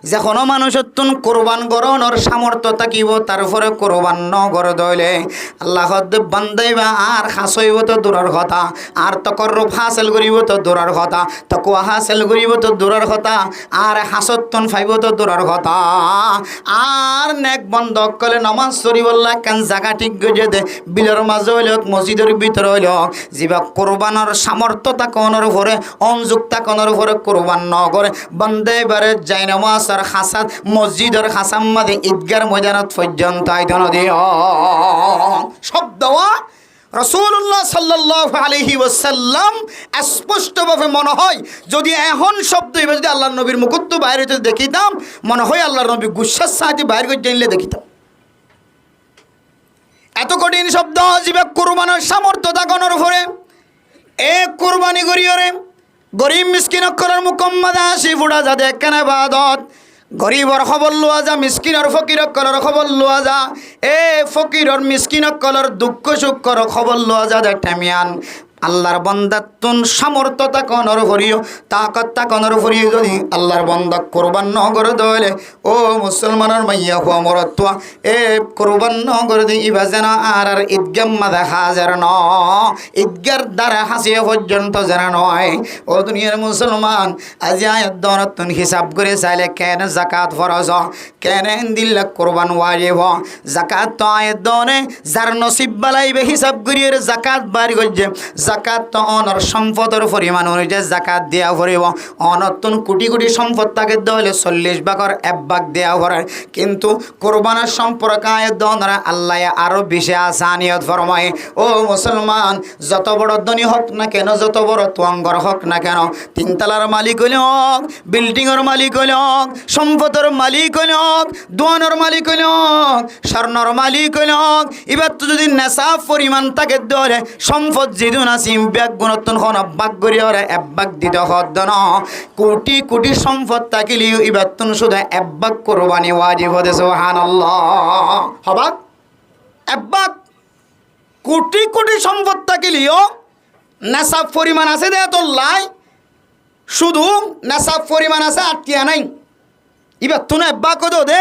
যে কোনো মানুষত্তুন কোরবান গরণর সামর্থ্য থাকিব তারপরে কোরবান নগর দইলে আল্লাহ বান্দাইবা আর হাসইব তো দূরের কথা আর তকররুফ হাসিল করিব তো দূরের কথা তাকওয়া হাসিল করিব তো দূরের কথা আর হাসত্তন ফাইব তো দূরের কথা আর নেক বন্ধ কলে নামাজ পড়িবল্লা কেন জায়গা ঠিক গজে দে বিলের মাঝে হইল মসজিদের ভিতরে হইল যিবা কোরবানের সামর্থ্য তাকনের উপরে অনযুক্ত তাকনের উপরে কোরবান নগরে বান্দাইবারে যাই নামাজ আর হাসাদ মসজিদের হাসাম মাদে ঈদগার ময়দানত পর্যন্ত আইদন দিও শব্দ রাসূলুল্লাহ সাল্লাল্লাহু আলাইহি ওয়াসাল্লাম স্পষ্টভাবে মনে হয় যদি এখন শব্দ এবার যদি আল্লাহর নবীর মুখত্ব বাইরে যদি দেখিতাম মনে হয় আল্লাহর নবী গুসার সাহায্যে বাইরে করে জানলে দেখিতাম এত কঠিন শব্দ জীবে কোরবানের সামর্থ্য তাকনের উপরে এ কোরবানি করিওরে গরিব মিসকিন অক্ষরের মুকম্মদা আসি ফুড়া যা দেখেন ইবাদত গরিবর খবর লোয়া যা মিসকিনের ফকির কলর খবর লোয়া যা এ ফকিরর মিসকিন কলর দুঃখ সুখর খবর লোয়া যা টেমিয়ান আল্লাহর বন্দাতুন সামর্থ্য তাকনের ভরিও তাকত তাকনের ভরিও যদি আল্লাহর বন্দা কোরবান নগর দলে ও মুসলমানের মাইয়া হুয়া মরত্বা এ কোরবান নগর দি ইবা যেন আর ঈদগাম মাদা হাজার ন ঈদগার দ্বারা হাসিয়ে পর্যন্ত যেন নয় ও দুনিয়ার মুসলমান আজ আয়াত দনতুন হিসাব করে চাইলে কেন জাকাত ফরজ কেন দিল্লা কোরবান ওয়াজিব জাকাত তো আয়াত দনে যার নসিব বালাইবে হিসাব করিয়ে জাকাত বাড়ি গজ্জে জাকাত তো অনর সম্পদের পরিমাণ অনুযায়ী জাকাত দেওয়া পড়িব অনতুন কোটি কোটি সম্পদ তাকে দলে 40 ভাগের 1 ভাগ দেওয়া পড়ে কিন্তু কোরবানের সম্পর্কে দনরা আল্লাহ আরো বেশি আসানিয়ত ফরমায় ও মুসলমান যত বড় ধনী হোক না কেন যত বড় তোয়াঙ্গর হোক না কেন তিনতলার মালিক হইল হোক বিল্ডিংয়ের মালিক হইল হোক সম্পদের মালিক হইল হোক দোয়ানোর মালিক হইল হোক স্বর্ণর মালিক হইল হোক এবার তো যদি নেশাব পরিমাণ তাকে দলে সম্পদ যেদিন সিম ব্যাগ গুণত্তন হন বাক করি ওরা একবাক দিতে হদ্দ ন কোটি কোটি সম্পদ থাকিলেও এবার তুন শুধু একবাক কোরবানি ওয়াজিব হতে সুবহানাল্লাহ হবাক একবাক কোটি কোটি সম্পদ থাকিলেও নেশাব পরিমাণ আছে দে তোর লাই শুধু নেশাব পরিমাণ আছে আটকিয়া নাই এবার তুন একবাক হতো দে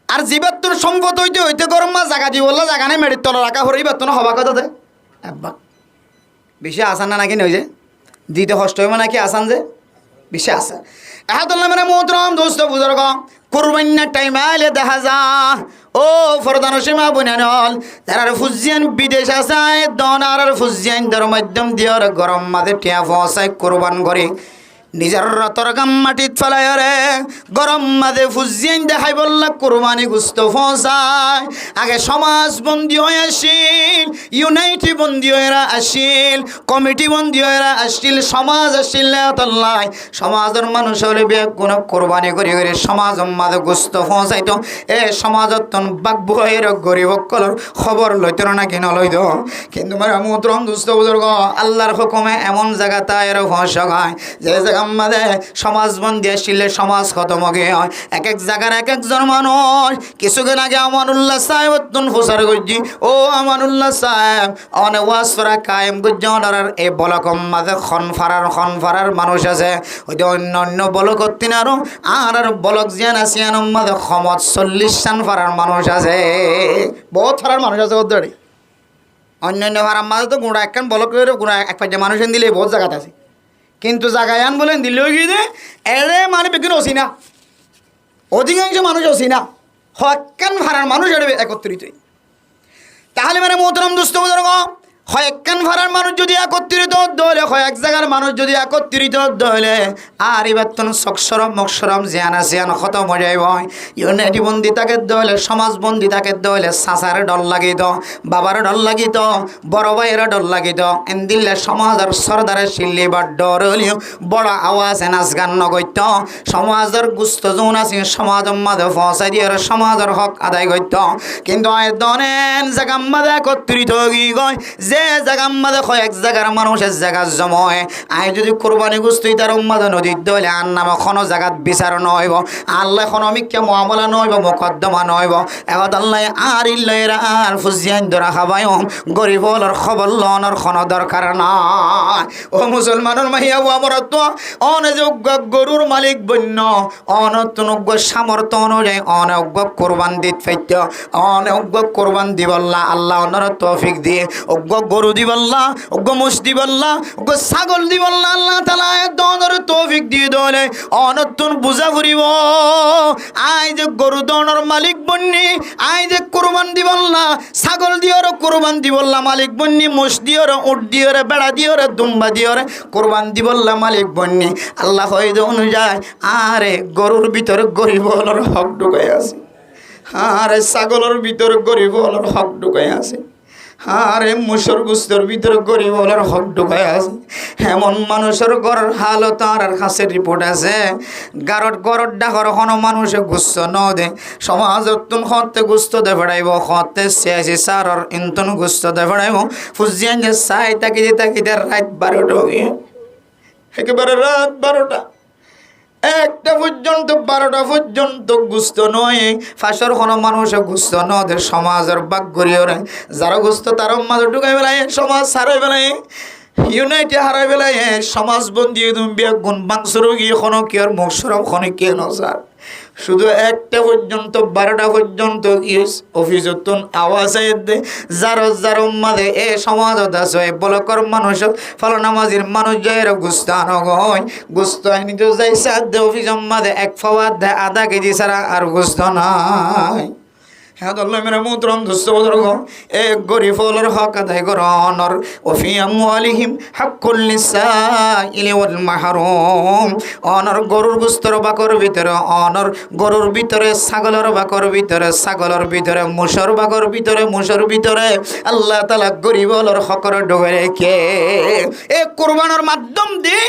আর যেবার তোর সম্পদ হইতে হইতে গরম মা জাগা দি বললা জাগা নেই মেডির তলা রাখা হরে এবার তুন হবাক হতো দে একবাক বেশি আসান না নাকি নই যে দিতে কষ্ট হইব নাকি আসান যে বেশি আসান এহাতুল্লাহ মানে মোহতরম দোস্ত বুজুর্গ কোরবানির টাইম আইলে দেখা যা ও ফরদান সীমা বুনানল যারা ফুজিয়ান বিদেশ আছে দনার ফুজিয়ান দর মাধ্যম দিয়র গরম মাঝে টিয়া ফসাই কোরবান করে নিজের রতর গাম মাটিত ফেলায় রে গরম মাঝে ফুজিয়ান দেখাই বললা কোরবানি গুস্ত ফসায় আগে সমাজ বন্দী হয়ে আসিল ইউনাইটি বন্দী হয়ে আসিল কমিটি বন্দী হয়ে আসিল সমাজ আসিল তাল্লাই সমাজের মানুষ হলে কোন কোরবানি করে করে সমাজের মাঝে গুস্ত ফসাইতো এ সমাজত বাকবু হয়ে গরিব কলর খবর লইত নাকি নলইত কিন্তু মানে মোহতরম দুস্থ বুজুর্গ আল্লাহর হুকুমে এমন জায়গা তাই ফসায় যে আমাদের সমাজবন্দি আসলে সমাজ খতম হয়ে হয় এক এক জায়গার এক একজন মানুষ কিছুদিন আগে আমানুল্লাহ সাহেব ফুসার করছি ও আমানুল্লাহ সাহেব অনেক ওয়াসরা কায়েম করছি ওনার এই বলকম মাঝে খনফারার মানুষ আছে ওই অন্য অন্য বলক তিন আর বলক জিয়ান আসিয়ান মাঝে ক্ষমত 40 সান ফারার মানুষ আছে বহুত ফারার মানুষ আছে ওদের অন্য অন্য ফারার মাঝে তো গুঁড়া একখান বলক গুঁড়া এক পাঁচটা মানুষ দিলে বহুত জায়গাতে আছে কিন্তু জাগায়ান বলেন দিলেও গিয়ে দে এরে মানে বিজ্ঞান অসি না অধিকাংশ মানুষ অসি না হকান ভাড়ার মানুষ এড়ে একত্রিত তাহলে মানে মোহতরম দুস্থ বুজুর্গ কয়েকখান ভাড়ার মানুষ যদি একত্রিত হলে কয়েক জায়গার মানুষ যদি একত্রিত হলে আর এবার তো সক্ষরম মক্ষরম জিয়ান আসিয়ান খতম হয়ে যাইব ইউনিটি বন্দি তাকে দলে সমাজ বন্দি তাকে দলে চাচারে ডর লাগিত বাবার ডর লাগিত বড় ভাইয়ের ডর লাগিত এনদিল্লে সমাজের সরদারে শিল্লিবার ডর হলিও বড় আওয়াজ নাচ গান নগত্য সমাজের গুস্ত যোন আছে সমাজের মাঝে পৌঁছাই দিয়ে সমাজের হক আদায় করত কিন্তু দনেন জায়গা মাঝে একত্রিত গই যে যে জায়গার মাঝে হয় এক জায়গার মানুষের জায়গা জময় আই যদি কোরবানি গুস্তুই তার উম্মাদে নদীর দলে আর নাম কোনো জায়গাত বিচার নইব আল্লাহ এখনমিককে মহামলা নইব মোকদ্দমা নইব এখন আল্লাহ আর ইল্লাইরা আর ফুজিয়ান ধরা খাবাই গরিব হলর খবর লনের কোনো দরকার নাই ও মুসলমানের মাহিয়া আমার তো অনযোগ্য গরুর মালিক বন্য অনতনজ্ঞ সামর্থ্য অনুযায়ী অনজ্ঞ কোরবান দিত ফেত্য অনজ্ঞ কোরবান দিবল্লা আল্লাহ অনর তৌফিক দিয়ে অজ্ঞ গরু দিবল্লা অজ্ঞ মুস দিবল্লা অজ্ঞ ছাগল দিবল্লা আল্লাহ তাআলা দনর তৌফিক দিয়ে দলে অনতুন বুঝা ফুরিব আই যে গরু দনর মালিক বন্নি আই যে কোরবান দিবল্লা ছাগল দিওর কোরবান দিবল্লা মালিক বন্নি মুস দিওর উট দিওর বেড়া দিওর দুম্বা দিওর কোরবান দিবল্লা মালিক বন্নি আল্লাহ হইদ অনুযায়ী আরে গরুর ভিতরে গরিব হলর হক ঢুকাই আছে আরে ছাগলের ভিতরে গরিব হলর হক ঢুকাই আছে আরে মুসর গুস্তর ভিতরে গরিব হলর হক ঢুকাই আছে এমন মানুষের ঘরের হালত আর কাছে রিপোর্ট আছে গরত ডাকর কোনো মানুষে গুস্ত ন দে সমাজত তুন হতে গুস্ত দে ফেড়াইব হতে শেষে সারর ইন্তন গুস্ত দে ফেড়াইব ফুজিয়ান যে চাই তাকিতে রাত 12টা গিয়ে একেবারে রাত 12টা একটা পর্যন্ত 12টা পর্যন্ত গুস্ত নয় ফাঁসর কোনো মানুষে গুস্ত নদের সমাজের বাক গড়িয়ে যারা গুস্ত তার মাঝে ঢুকাই বেলায় সমাজ সারাই বেলায় ইউনাইটে হারাই বেলায় সমাজ বন্দি বিয়া গুণ বাংসর গিয়ে কোনো কি আর মুখ সরব কোনো কে নজার শুধু একটা পর্যন্ত 12টা পর্যন্ত অফিসত আওয়াজ দে যার মাঝে এ সমাজত আছে বলকর মানুষ ফলনামাজির মানুষ যাইর গুস্তান গয় গুস্ত আইনি তো যাই সাথে অফিসের মাঝে এক ফাওয়ার দে আধা কেজি ছাড়া আর গুস্ত নাই হ্যাঁ আল্লাহ মেরা মুহতরম দোস্ত বুজুর্গ এক গরিব হলর হক আদায় করনর ওফি আমওয়ালিহিম হাক্কুল লিসাইলি ওয়াল মাহরুম অনর গরুর গোস্তর বাকর ভিতরে অনর গরুর ভিতরে ছাগলের বাকর ভিতরে ছাগলের ভিতরে মুসর বাকর ভিতরে মুসর ভিতরে আল্লাহ তাআলা গরিব হলর হকর ডগরে কে এই কুরবানের মাধ্যম দিয়ে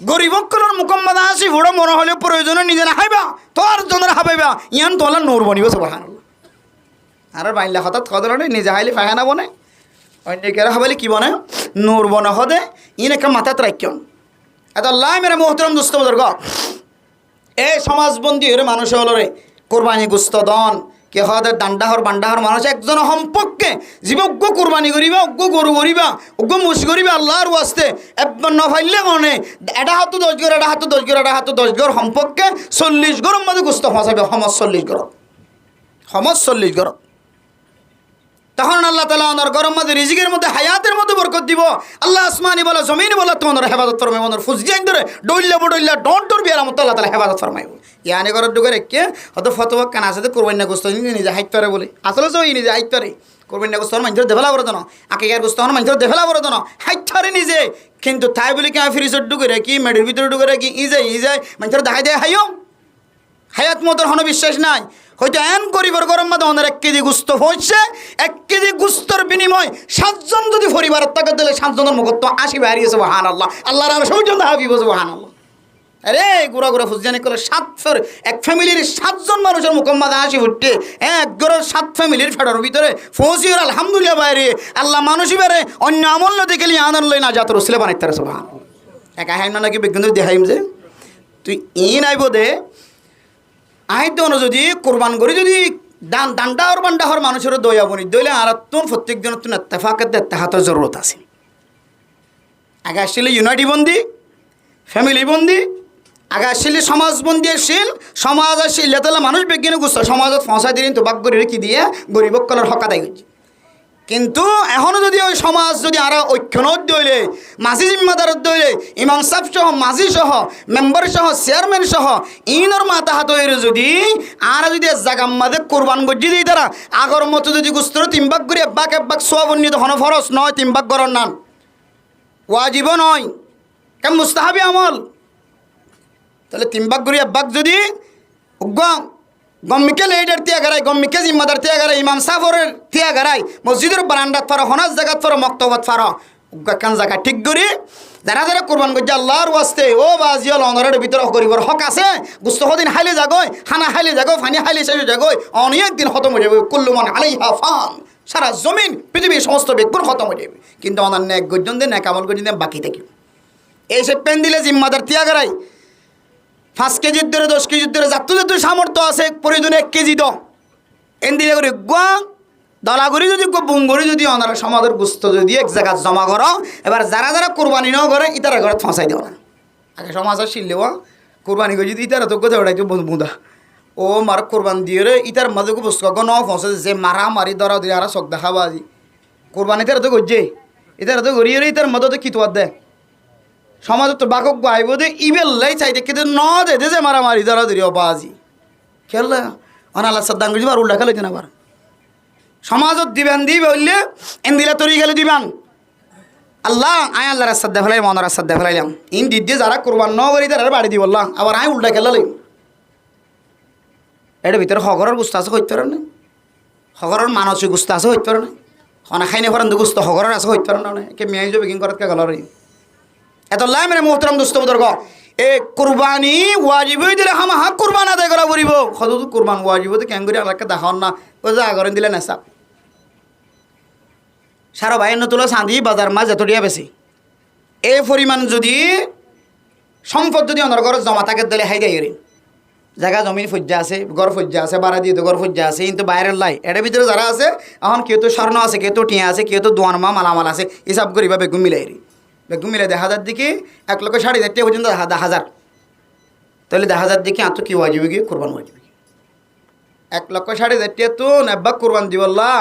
গরিবকলর মুকম্মদ আসি বড় মনে হলে প্রয়োজনে নিজে না খাইবা তোর জন্য খাবাইবা ইয়ান তোলা নূর বনিব সুবহানাল্লাহ আর বাইলা হঠাৎ কদর নিজে হাইলে ফায়না বনে অন্যকেরা হাবালি কি বনে নূর বনে হদে ইন একটা মাথাত রাখিয়ন এত আল্লাহ মেরা মোহতরম দুস্থ বুজুর্গ এই সমাজবন্দী হরে মানুষ হলো রে কোরবানি গুস্ত দন কে হদের দান্ডাহর বান্ডাহর মানুষ একজন সম্পর্কে জীবজ্ঞ কোরবানি করিবা অজ্ঞ গরু করিবা অজ্ঞ মুস করিবা আল্লাহর ওয়াস্তে একবার নফাইলে মনে এটা হাত 10 গর এটা হাত 10 গর এটা হাত 10 গর সম্পর্কে 40 গরম মধ্যে গুস্ত ফসাবে সমাজ 40 গর সমাজ 40 গর তখন আল্লাহ তাআলা ওনার গরম মধ্যে রিজিকের মধ্যে হায়াতের মধ্যে বরকত দিব আল্লাহ আসমানি বলা জমিন বলা তোমাদের হেফাজত ফরমাইব ওনার ফুজিয়ান ধরে ডইল্লা ডর বিয়ার মতো আল্লাহ তাআলা হেফাজত ফরমাইব ইয়ানি গরত ডুগে রেখে হয়তো ফতোয়া কানা আছে কোরবানি গোস্ত নিজে হাইত পারে বলে আসলে তো নিজে হাইত পারে কোরবানি গোস্ত মানুষের দেফেলা করে দেন আকিকার গোস্ত মানুষের দেফেলা করে দেন হাইত পারে নিজে কিন্তু তাই বলে কি ফ্রিজের ডুগে রেখি মেডির ভিতরে ডুগে রেখি ই যায় মানুষের দেখাই দেয় হাইও হায়াত মতোর কোনো বিশ্বাস নাই হয়তো এন গরিবর গরম মাঝে আমাদের 1 কেজি গুস্ত হয়েছে 1 কেজি গুস্তর বিনিময় 7 জন যদি পরিবারের টাকা দিলে 7 জনের মুখত 80 বাড়িয়েছে সুবহানাল্লাহ আল্লাহর আর সৌজন হাবিব সুবহানাল্লাহ আরে গুড়া ফুজিয়ানি কলে 7 এক ফ্যামিলির 7 জন মানুষের মুখ মাঝে 80 ফুটে এক গরের 7 ফ্যামিলির ফেডার ভিতরে ফৌজির আলহামদুলিল্লাহ বাইরে আল্লাহ মানুষই বারে অন্য আমল না দেখলি আনন্দ লই না জাত রসুল বানাইতারে সুবহানাল্লাহ একা হাইন নাকি বিজ্ঞান দেখাইম যে তুই নাইব দে আইতো যদি কোরবান করি যদি দান্ডাহর বান্ডাহর মানুষের দয়া বনি দইলে আর তুন প্রত্যেক দিন তুন ইত্তেফাকের ইত্তেহাতের জরুরত আছে আগে আসলে ইউনাইটি বন্দি ফ্যামিলি বন্দি আগে আসলে সমাজ বন্দি আসছিল সমাজ আসলে তাহলে মানুষ বিজ্ঞানে গুছ সমাজত ফসাই দিন তো বাক করে কি দিয়ে গরিবক কলার হক আদায় করছে কিন্তু এখনও যদি ওই সমাজ যদি আরো ঐক্যনত দইলে মাঝি জিম্মাদারত দইলে ইমাম সাহেব সহ মাঝি সহ মেম্বার সহ চেয়ারম্যান সহ ইনর মাথা হাত হয়ে যদি আর যদি জাগাম মাঝে কোরবান গজি দিই তারা আগর মতো যদি গুস্তর 3 ভাগ করে এক ভাগ সোয়াবন্নি তখন ফরজ নয় 3 ভাগ করার নাম ওয়াজিব নয় কেমন মুস্তাহাবি আমল তাহলে 3 ভাগ করে এক ভাগ যদি গম্মিকে লেডার তিয়া গারাই গম্মিকে জিম্মাদার তিয়া গারাই ইমাম সাফরের তিয়া গারাই মসজিদের বারান্দাত ফারো হনাজ জায়গাত ফারো মক্তবত ফারো কান জায়গা ঠিক করি যারা যারা কোরবান করছে আল্লাহর ওয়াস্তে ও বাজিয়াল অনরের ভিতরে গরিবর হক আছে গুস্ত দিন হাইলে যাগয় খানা হাইলে যাগয় ফানি হাইলে শেষ যাগয় অনেক দিন খতম হয়ে যাবে কুল্লু মান আলাইহা ফান সারা জমিন পৃথিবীর সমস্ত বেগুন খতম হয়ে যাবে, কিন্তু অনান্য এক গর্জন দেন এক আমল গর্জন দেন বাকি থাকি এই সে পেন দিলে জিম্মাদার তিয়াগারাই 5 কেজির ধরে 10 কেজির ধরে যাত্র সামর্থ্য আছে প্রয়োজনে 1 কেজি দ এন দিলে করে গুয়া দলাগুড়ি যদি বুঙ্গুড়ি যদি অনার সমাজের গুস্ত যদি এক জায়গা জমা করো, এবার যারা যারা কোরবানি নাও করে ইতারা ঘরে ফাঁসাই দেওয়া না। আগে সমাজের শিললেও কোরবানি করে যদি ইতারা তো কোথাও ওটাইতো বুঁদা ও মার কোরবান দিয়ে রে ইতার মাঝে পুস্তক ন ফসে যে মারা মারি ধরা দিয়ে আর চোখ দেখাবো আজি কোরবানি তারা তো করছে ইতারা তো গড়িয়ে রে ইতার মধ্যে তো কিতুয়ার দেয় সমাজত তো বাকক গাইব দে ইবেল্লাই চাইতে কিন্তু ন দে যে মারামারি ধরা ধরি অপা আজি খেললে অনাল্লা সাদ্দান করছি আর উল্টা খেলেছেন আবার সমাজত দিবেন দিবে বললে এন দিলে তরি গেলে দিবেন আল্লাহ আয় আল্লাহ রাস্তার দে ফেলাইলাম অনার রাস্তার দে ফেলাইলাম ইন দিদি যারা কোরবান ন করি তারা বাড়ি দিব আল্লাহ আবার আয় উল্টা খেলালাম এটার ভিতরে হগরের গুস্ত আছে হইতে পারে না, হগরের মানসিক গুস্ত আছে হইতে পারে না, অনা খাইনে ফরান গুস্ত হগরের আছে হইতে পারে না, কে মেয়ে যাবে কিং করাত কে গেল এত লাই মেরে মোহতরম দোস্ত বুদর্গ এ কুরবানি ওয়াজিব হয়ে দিলে হামা হাক কুরবান আদায় করা পড়িব সদু তো কুরবান ওয়াজিব হতে কেন করে আলাদা দেখান না ও যা আগরেন দিলে নেশা সারা বাইন্ন তোলা চাঁদি বাজার মাছ এতটিয়া বেশি এই পরিমাণ যদি সম্পদ যদি অনার ঘর জমা থাকে দিলে হাই গাই জায়গা জমিন ফজ্জা আছে গড় ফজ্জা আছে বাড়া দিয়ে তো গড় ফজ্জা আছে কিন্তু বাইরের লাই এটার ভিতরে যারা আছে এখন কেউ তো স্বর্ণ আছে কেউ তো টিয়া আছে কেউ তো দোয়ানমা মালামাল আছে হিসাব করিবা বেগুন মিলাই বেগুন মিলাই 10,000 দিকে 1,60,000 টাকা পর্যন্ত 10,000 তাহলে 10,000 দিকে আর তো কি ওয়াজিবে গিয়ে কোরবান ওয়াজিবে 1,60,000 টাকা তো নেব্বা কোরবান দিবল্লা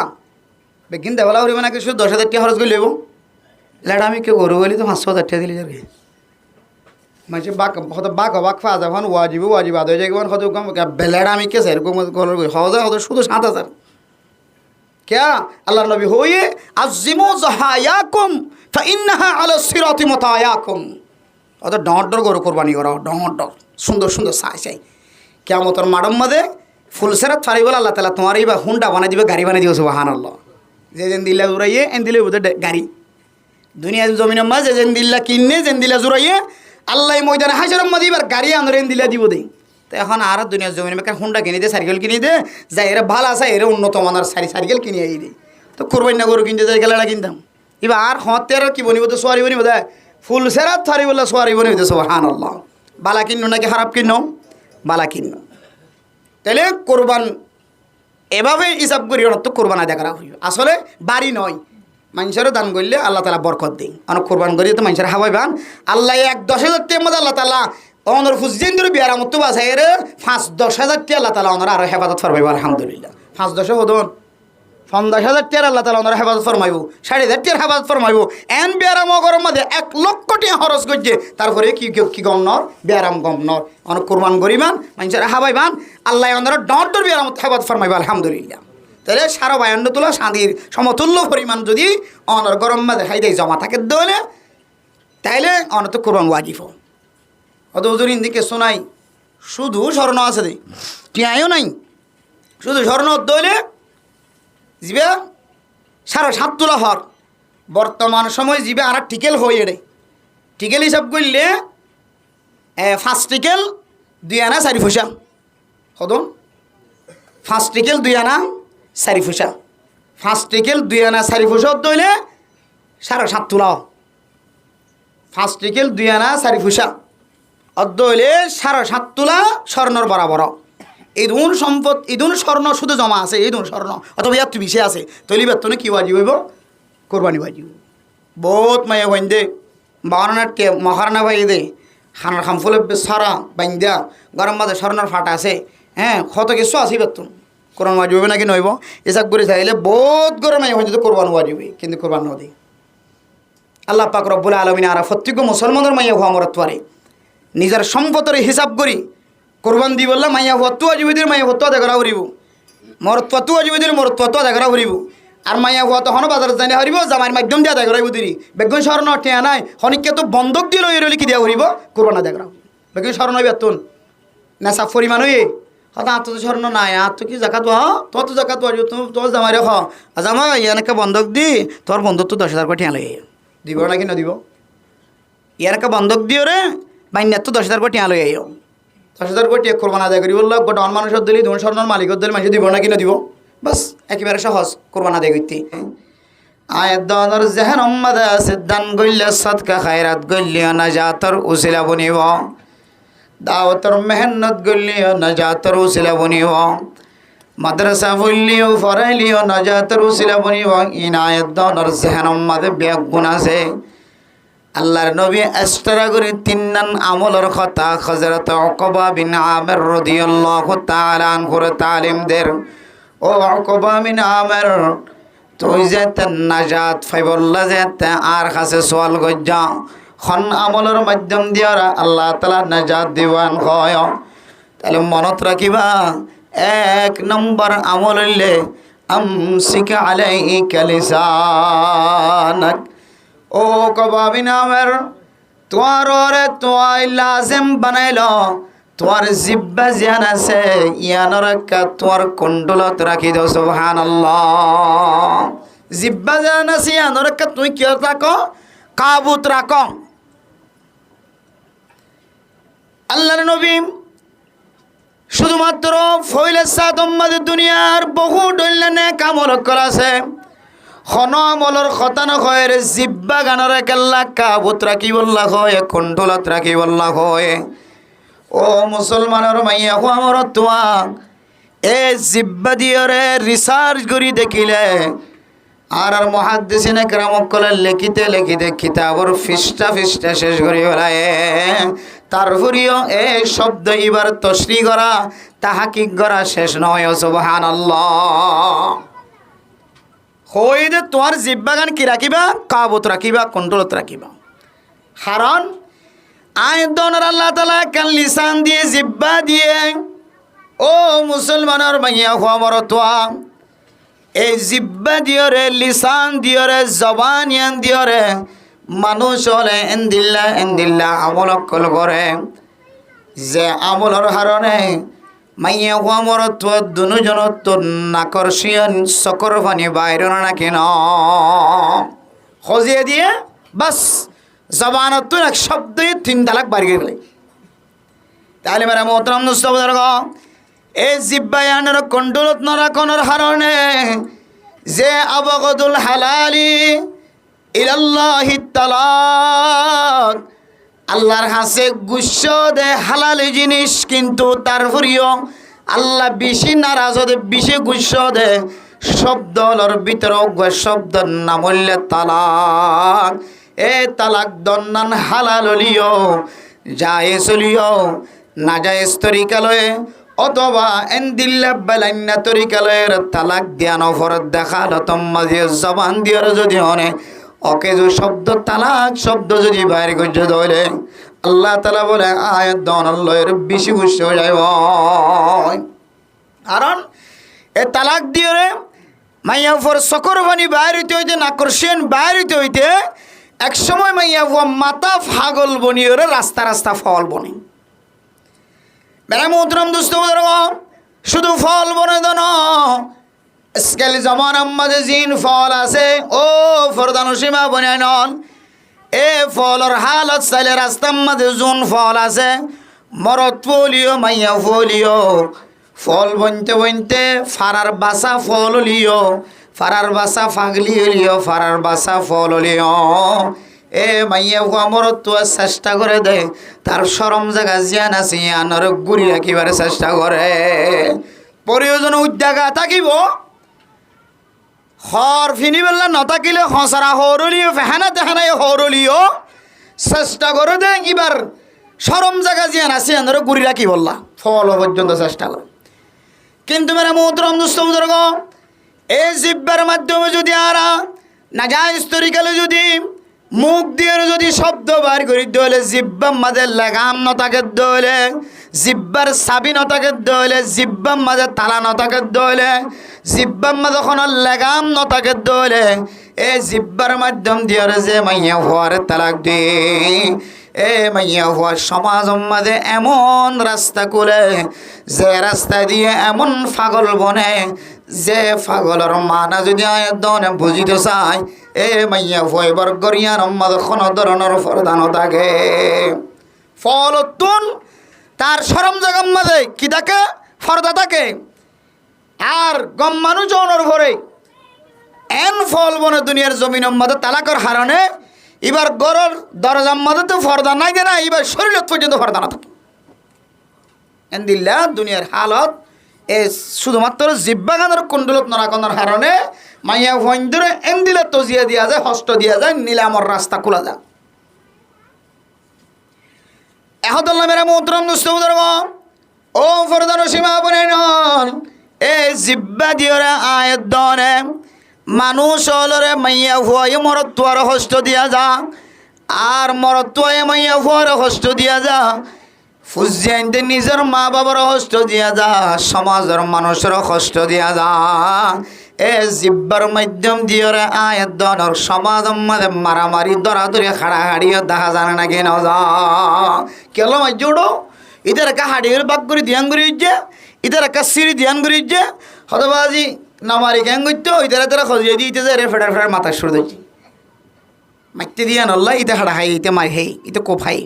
বেগিন দেওয়ালা হরিবে নাকি শুধু 10,000 টাকা খরচ করে লেব লেটা আমি কেউ গরু বলি তো 500,000 টাকা দিলে যাবে মানুষের বাক হয়তো বাক ফা যখন ওয়াজিবে আদায় যাই হয়তো বেলেটা আমি কেসে এরকম সহজে হয়তো শুধু 7,000 क्या अल्लाह नबी होइए अज़िमु ज़हायाकुम फ़इन्नहा अला सिराति मुतायाकुम অত ডর গরু কোরবানি করা ডর সুন্দর সুন্দর চাই কিয়ামতের মাঠের মধ্যে ফুলসেরাত ফারি বলে আল্লাহ তাআলা তোমার এইবা হুন্ডা বানাই দিবে গাড়ি বানাই দিবে সুবহানাল্লাহ যেদিন দিল্লা জুড়াইয়ে এন দিলে ওদের গাড়ি দুনিয়া জমিনের মাঝে যেদিন দিল্লা কিনে যেদিন দিল্লা জুড়াইয়ে আল্লাহ ময়দানে হাজারের মধ্যে এবার গাড়ি আনরে এন দিল্লা দিব দেই তো এখন আর দুনিয়ার জমিনে মেকার হুন্ডা কিনে দে সাইকেল কিনে দে যাই এরা ভালো আছে এরা উন্নত মানের সাইকেল কিনে আই দে তো কোরবানি না গরু কিনতে যাই গেলাটা কিনতাম এবার আর হতে আর কি বনিব তো সোয়ারি বনিব দেয় ফুল সেরাত থারি বলে সোয়ারি বনিব তো সুবহানাল্লাহ বালা কিনো নাকি খারাপ কিনো বালা কিনো তাহলে কোরবান এভাবে হিসাব করি তো কোরবান আদায় করা হইব আসলে বাড়ি নয় মানুষেরও দান করলে আল্লাহ তালা বরকত দিই অনেক কোরবান করি তো মানুষের হাওয়াই বান আল্লাহ 10,000 টাকার মধ্যে আল্লাহ তালা অনর ফুসদিন ধরে বিয়ার মতো বাসাই 5-10,000 টাকা আল্লাহ তালা অনর আরো হেফাজত ফরমাইব আলহামদুলিল্লাহ 5-10 হদন 50,000 টাকা আল্লাহ তালা অনর হেফাজত ফরমাইব 4,500 টাকার হেফাজত ফরমাইব এন বিয়ারাম গরম মধ্যে 1 লক্ষ টাকা খরচ করছে তারপরে কি গম নর বিয়ারাম গম নর অনেক কোরবান করিবান মানুষের হাবাই বান আল্লাহ অনর ডর বিয়ার মতো হেফাজত ফরমাইব আলহামদুলিল্লাহ তাহলে 52 তোলা চাঁদির সমতুল্য পরিমাণ যদি অনর গরম মধ্যে হাই দেয় জমা থাকে দলে তাইলে অনর তো কোরবান ওয়াজিব অত ওজুর ইন্দিকে শোনাই শুধু স্বর্ণ আছে দে টিয়াইও নাই শুধু স্বর্ণ দইলে জিবে 7.5 তোলা হর বর্তমান সময় জিবে আর টিকেল হয়ে এড়ে টিকেল হিসাব করলে 5 টিকেল 2 আনা 4 পয়সা হদন 5 টিকেল 2 আনা 4 পয়সা 5 টিকেল 2 আনা 4 পয়সা দইলে 7.5 তোলা 5 টিকেল 2 আনা 4 পয়সা অদ্য হইলে 7.5 তোলা স্বর্ণর বরাবর এই দুন সম্পদ এই দুন স্বর্ণ শুধু জমা আছে এই দুন স্বর্ণ অথবা ইয়ার বেশি আছে তৈলি বেতনে কি ওয়াজিব হইব কোরবানি ওয়াজিব বহুত মায়া বাইন্দে বাওয়ানাটকে মহারানা ভাই দে খানার খামফুলে সারা বাইন্দা গরম মাঝে স্বর্ণর ফাটা আছে হ্যাঁ কত কিছু আছে বেতন কোরবান ওয়াজিব হবে নাকি নইব এসব করে চাইলে বহুত গরম মায়া হইতে কোরবান ওয়াজিব কিন্তু কোরবান নদী আল্লাহ পাক রব্বুল আলামিন আর প্রত্যেক মুসলমানের মাইয়া হওয়া মরত পারে নিজের সম্পদের হিসাব করি কোরবান দি বললাম মাইয়া হত্তু আজীবীদের মাইয়া হত্তু আদায় করা হরিব মরত্বতু আজীবীদের মরত্বতু আদায় করা হরিব আর মাইয়া হওয়া তখন বাজার জানি হারিব জামাইয়ের মাধ্যম দিয়ে আদায় করাইব দিরি বেগুন স্বর্ণ টেয়া নাই হনিককে তো বন্ধক দিয়ে লই রইলে কি দিয়া হরিব কোরবান আদায় করা বেগুন স্বর্ণ বেতন নেশা পরিমাণ হয়ে হয়তো আত্ম তো স্বর্ণ নাই আর তো কি জাকাত তোর তো জাকাত তোর জামাই রেখ জামাই ইয়ানকে বন্ধক দি তোর বন্ধক তো 10,000 করে টেয়া লাগে দিব নাকি না দিব ইয়ানকে বন্ধক দিও রে বাইনার তো 10,000 করে টেয়া লই আইও 10,000 করে টেক কোরবান আদায় করি বললো গোটা মানুষের দিলি ধন স্বর্ণর মালিকের দিলে মানুষ দিব নাকি না দিব বাস একেবারে সহজ কোরবান আদায় করতে আয়াত দনর জেহেন উম্মাদে আছে দান গইলে সদকা খায়রাত গইলিও নাজাতর উসিলা বনিব দাওয়াতর মেহনত গইলিও নাজাতর উসিলা বনিব মাদ্রাসা ফুললিও ফরাইলিও নাজাতর উসিলা বনিব ইনায়াত দনর জেহেন উম্মাদে বেগ গুণ আছে আল্লাহর নবী এক্সট্রা করে 3 নান আমলের কথা হযরত উকবা বিন আমির রাদিয়াল্লাহু তাআলা আনহুর তালিমদের ও উকবা বিন আমির তুই যে নাজাত ফাইবল্লা যে আর কাছে সওয়াল গজ্জা খন আমলের মাধ্যম দিয়া আল্লাহ তাআলা নাজাত দিবান হয় তাহলে মনত রাখিবা 1 নম্বর আমল হইলে আমসিকা আলাইকা লিসানাক ও কবাবিন আমের তোমার ওরে তোয়াই লাজেম বানাইল তোমার জিব্বা জিয়ান আছে ইয়ানোর একটা তোমার কুণ্ডলত রাখি দাও সুবহানাল্লাহ জিব্বা জিয়ান আছে ইয়ানোর একটা তুই কি রাখো কাবুত রাখো আল্লাহর নবী শুধুমাত্র ফইলে সাত উম্মাদের দুনিয়ার বহু ডল্লানে কামল করাছে খন আমলর খতানো হয় জিব্বা গানর কেল্লা কাবুত রাখি বললা হয় কুণ্ডলত রাখি বললা হয় ও মুসলমানের মাইয়া হো আমার তোয়া এ জিব্বা দিয়রে রিসার্চ করি দেখিলে আর মুহাদ্দিসিনে কেরাম কলে লিখিতে লিখিতে কিতাবর ফিস্টা ফিস্টা শেষ করি বলায় তারপরেও এই শব্দ এবার তশরি করা তাহাকিক করা শেষ নয় সুবহানাল্লাহ হই দে তোমার জিব্বা গান কি রাখিবা কাবুত রাখিবা কন্ট্রোলত রাখিবা কারণ আয়দনের আল্লাহ তাআলা কান লিসান দিয়ে জিব্বা দিয়ে ও মুসলমানের মাইয়া খবর তোয়া এই জিব্বা দিয়রে লিসান দিয়রে জবান ইয়ান দিয়রে মানুষ হলে এন্দিল্লা আমল কল করে যে আমলর হারণে মাইয়া খবর তো দুজন তো নাকর্ষিয়ন চকর পানি বাইর না কেন সজিয়ে দিয়ে বাস জবানত তো এক শব্দই 3 তালাক বাড়ি গেলে তাহলে মেরা মোহতরম দোস্তবুজুর্গ এই জিব্বায়ানের কন্ট্রোলত না রাখনের হারণে যে আবগদুল হালালি ইলাল্লাহি তালাক আল্লাহর কাছে গুচ্ছ দে হালালি জিনিস কিন্তু তারপরেও আল্লাহ বেশি নারাজ দে বেশি গুচ্ছ দে শব্দর ভিতরে শব্দর নাম হইলে তালাক এ তালাক দন্নান হালাল হলিও জায়েজ হলিও নাজায়েজ তরিকালয়ে অথবা এন্দিল্লা বেলাইন্না তরিকালয়ের তালাক দিয়ানো ফরত দেখাল তোমাদের জবান দিয়ার যদি হনে ওকে যে শব্দ তালাক শব্দ যদি বাইরে করছে ধরে আল্লাহ তাআলা বলে আয়াত দনল্লয়ের বেশি গুচ্ছ হয়ে যায় কারণ এ তালাক দিয়ে মাইয়া ফর সকর বাণী বাইরিতে হইতে নাকর্ষণ বাইরিতে হইতে এক সময় মাইয়া ফুয়া মাথা ফাগল বনিয়রে রাস্তা রাস্তা ফল বনে মেরা মোহতরম দোস্তবুজুর্গ শুধু ফল বনে দন আজকাল জামানার মাঝে জিন ফল আছে ও ফরদানুসীমা বনে নন এ ফলর হালত চাইলে রাস্তার মাঝে জুন ফল আছে মরত ফলিও মাইয়া ফলিও ফল বনতে বনতে ফারার বাসা ফল লিও ফারার বাসা ফাগলি লিও ফারার বাসা ফল লিও এ মাইয়া মরত তো চেষ্টা করে দে তার সরম জায়গা জিয়ান আছে আনর গুড়ি রাখিবার চেষ্টা করে প্রয়োজন উদ্যাগা থাকিব হর ফিনি বেলা নথাকিলে হসারা হরলিও ফেহানা তেহানাই হরলিও চেষ্টা করে দে এবার সরম জায়গা জিয়ান আছে আনর গুড়ি রাখি বললা ফল পর্যন্ত চেষ্টা করে কিন্তু মেরা মোহতরম দোস্তবুজুর্গ এই জিব্বার মাধ্যমে যদি আরা নাজায়েজ তরিকালে যদি মুখ দিয়ে যদি শব্দ বার করি দলে জিব্বার মাঝে লাগাম নতাকে দলে জিব্বার চাবি নতাকে দলে জিব্বার মাঝে তালা নতাকে দলে জিব্বার মাঝে কোনো লাগাম নতাকে দলে এই জিব্বার মাধ্যম দিয়ে যে মাইয়া হওয়ার তালাক দিয়ে এ মাইয়া হওয়ার সমাজ মাঝে এমন রাস্তা করে যে রাস্তা দিয়ে এমন পাগল বনে যে পাগলের মানা যদি দনে বুঝিতে চায় এ মাইয়া হইবার গরিয়ার মাঝে কোনো ধরনের প্রধান থাকে ফলতুন তার সরম জাগার মাঝে কি থাকে ফর্দা থাকে আর গম মানুষ জনের ভরে এন ফল বনে দুনিয়ার জমিনের মধ্যে তালাকর হারণে এবার গরর দরজার মধ্যে তো ফর্দা নাই দে না এবার শরীর পর্যন্ত ফর্দা না থাকে এন দিল্লা দুনিয়ার হালত এ শুধুমাত্র জিব্বাগানের কুণ্ডলত নরাকনের হারণে মাইয়া ভইন ধরে এন দিলে তজিয়া দিয়া যায় হস্ত দিয়া যায় নীলামর রাস্তা খোলা যায় এহদুল্লাহ মেরা মোহতরম দুস্তবুদর ও ফরদানো সীমা বনে নন এ জিব্বা দিয়রে আয়াত দনে মানুষ হলরে মাইয়া ভুয়াই মরত্বর হস্ত দিয়া যা আর মরত্বয়ে মাইয়া ভুয়ার হস্ত দিয়া যা ফুজিয়াইতে নিজের মা বাবার হস্ত দিয়া যা সমাজের মানুষের হস্ত দিয়া যা এ জিব্বার মাধ্যম দিয়রে আয়াত দনর সমাজ মধ্যে মারামারি দরাদরি হাড়াহাড়িও দেখা জানে না কেন যা কেলো মাইজোড়ো ইদের একা হাড়ির বাগ করে ধ্যান করে যে ইদের একা সিঁড়ি ধ্যান করে যে হতবাজি নামারি গ্যাং করতো ইদের তারা খোঁজিয়ে দিতে যায় রে ফেডার ফেডার মাথা সরে দিচ্ছি মাইতে দিয়া নল্লা ইতে হাড়া হাই ইতে মার হেই ইতে কোপ হাই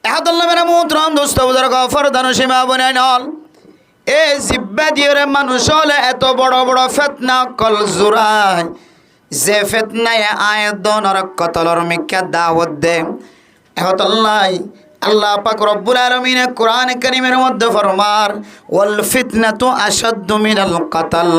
এহাদুল্লাহ মেরা মোহতরম দোস্ত বুঝার গফর দানো সীমা বনে নল এ জিব্বা দিয়ে মানুষ হলে এত বড় বড় ফেতনা কল জোড়ায় যে ফেতনায় আয় দনর কতলর মিক্কা দাওয়াত দে এহাদুল্লাহ আল্লাহ পাক রব্বুল আলামিন কোরআন কারীমের মধ্যে ফরমার ওয়াল ফিতনাতু আশাদ্দু মিনাল কতল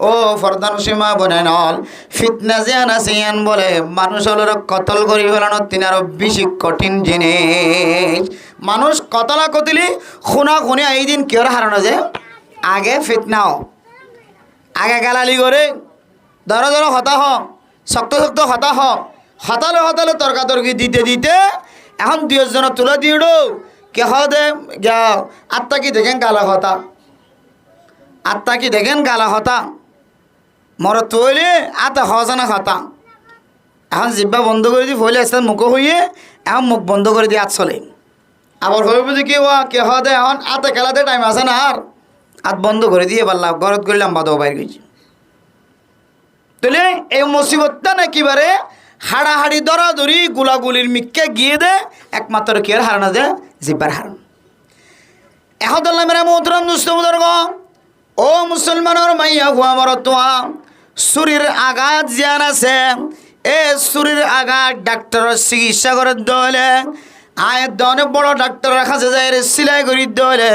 ও ফরদান সীমা বনেনল ফিতনা জিয়ান আসিয়ান বলে মানুষ হলো কতল করি ফেলানো তিন আরো বেশি কঠিন জিনিস মানুষ কতলা কতলি খুনা খুনি এই দিন কেউ হারানো যে আগে ফিতনাও আগে গালালি করে ধরো ধরো হতা হ শক্ত শক্ত হতা হ হতালে হতালে তর্কাতর্কি দিতে দিতে এখন দুজন তুলে দিও কে হদে আত্মা কি দেখেন গালা হতা আত্মা কি দেখেন গালা হতা মর তৈলে আত্মা হজানা হতা এখন জিব্বা বন্ধ করে দিয়ে ফলে আসতে মুখ হইয়ে এখন মুখ বন্ধ করে দিয়ে আত চলে আবার হয়ে বুঝি কি কে হদে এখন আতে খেলাতে টাইম আছে না আর আত বন্ধ করে দিয়ে পারলাম ঘরত করলাম বাদও বাইর গেছি তাহলে এই মুসিবতটা নাকিবারে হাড়াহাড়ি দরাদরি গুলাগুলির মিক্কে গিয়ে দে একমাত্র কি আর হারানো দে জিব্বার হারান এহদুল্লাহ মেরা মোহতরম দুস্তবুদর ও মুসলমানের মাইয়া হুয়া মরতোয়া শরীর আঘাত জিয়ান আছে এ শরীর আঘাত ডাক্তারের চিকিৎসা করে দলে আয়ের অনেক বড় ডাক্তারের কাছে যায় সিলাই করি দলে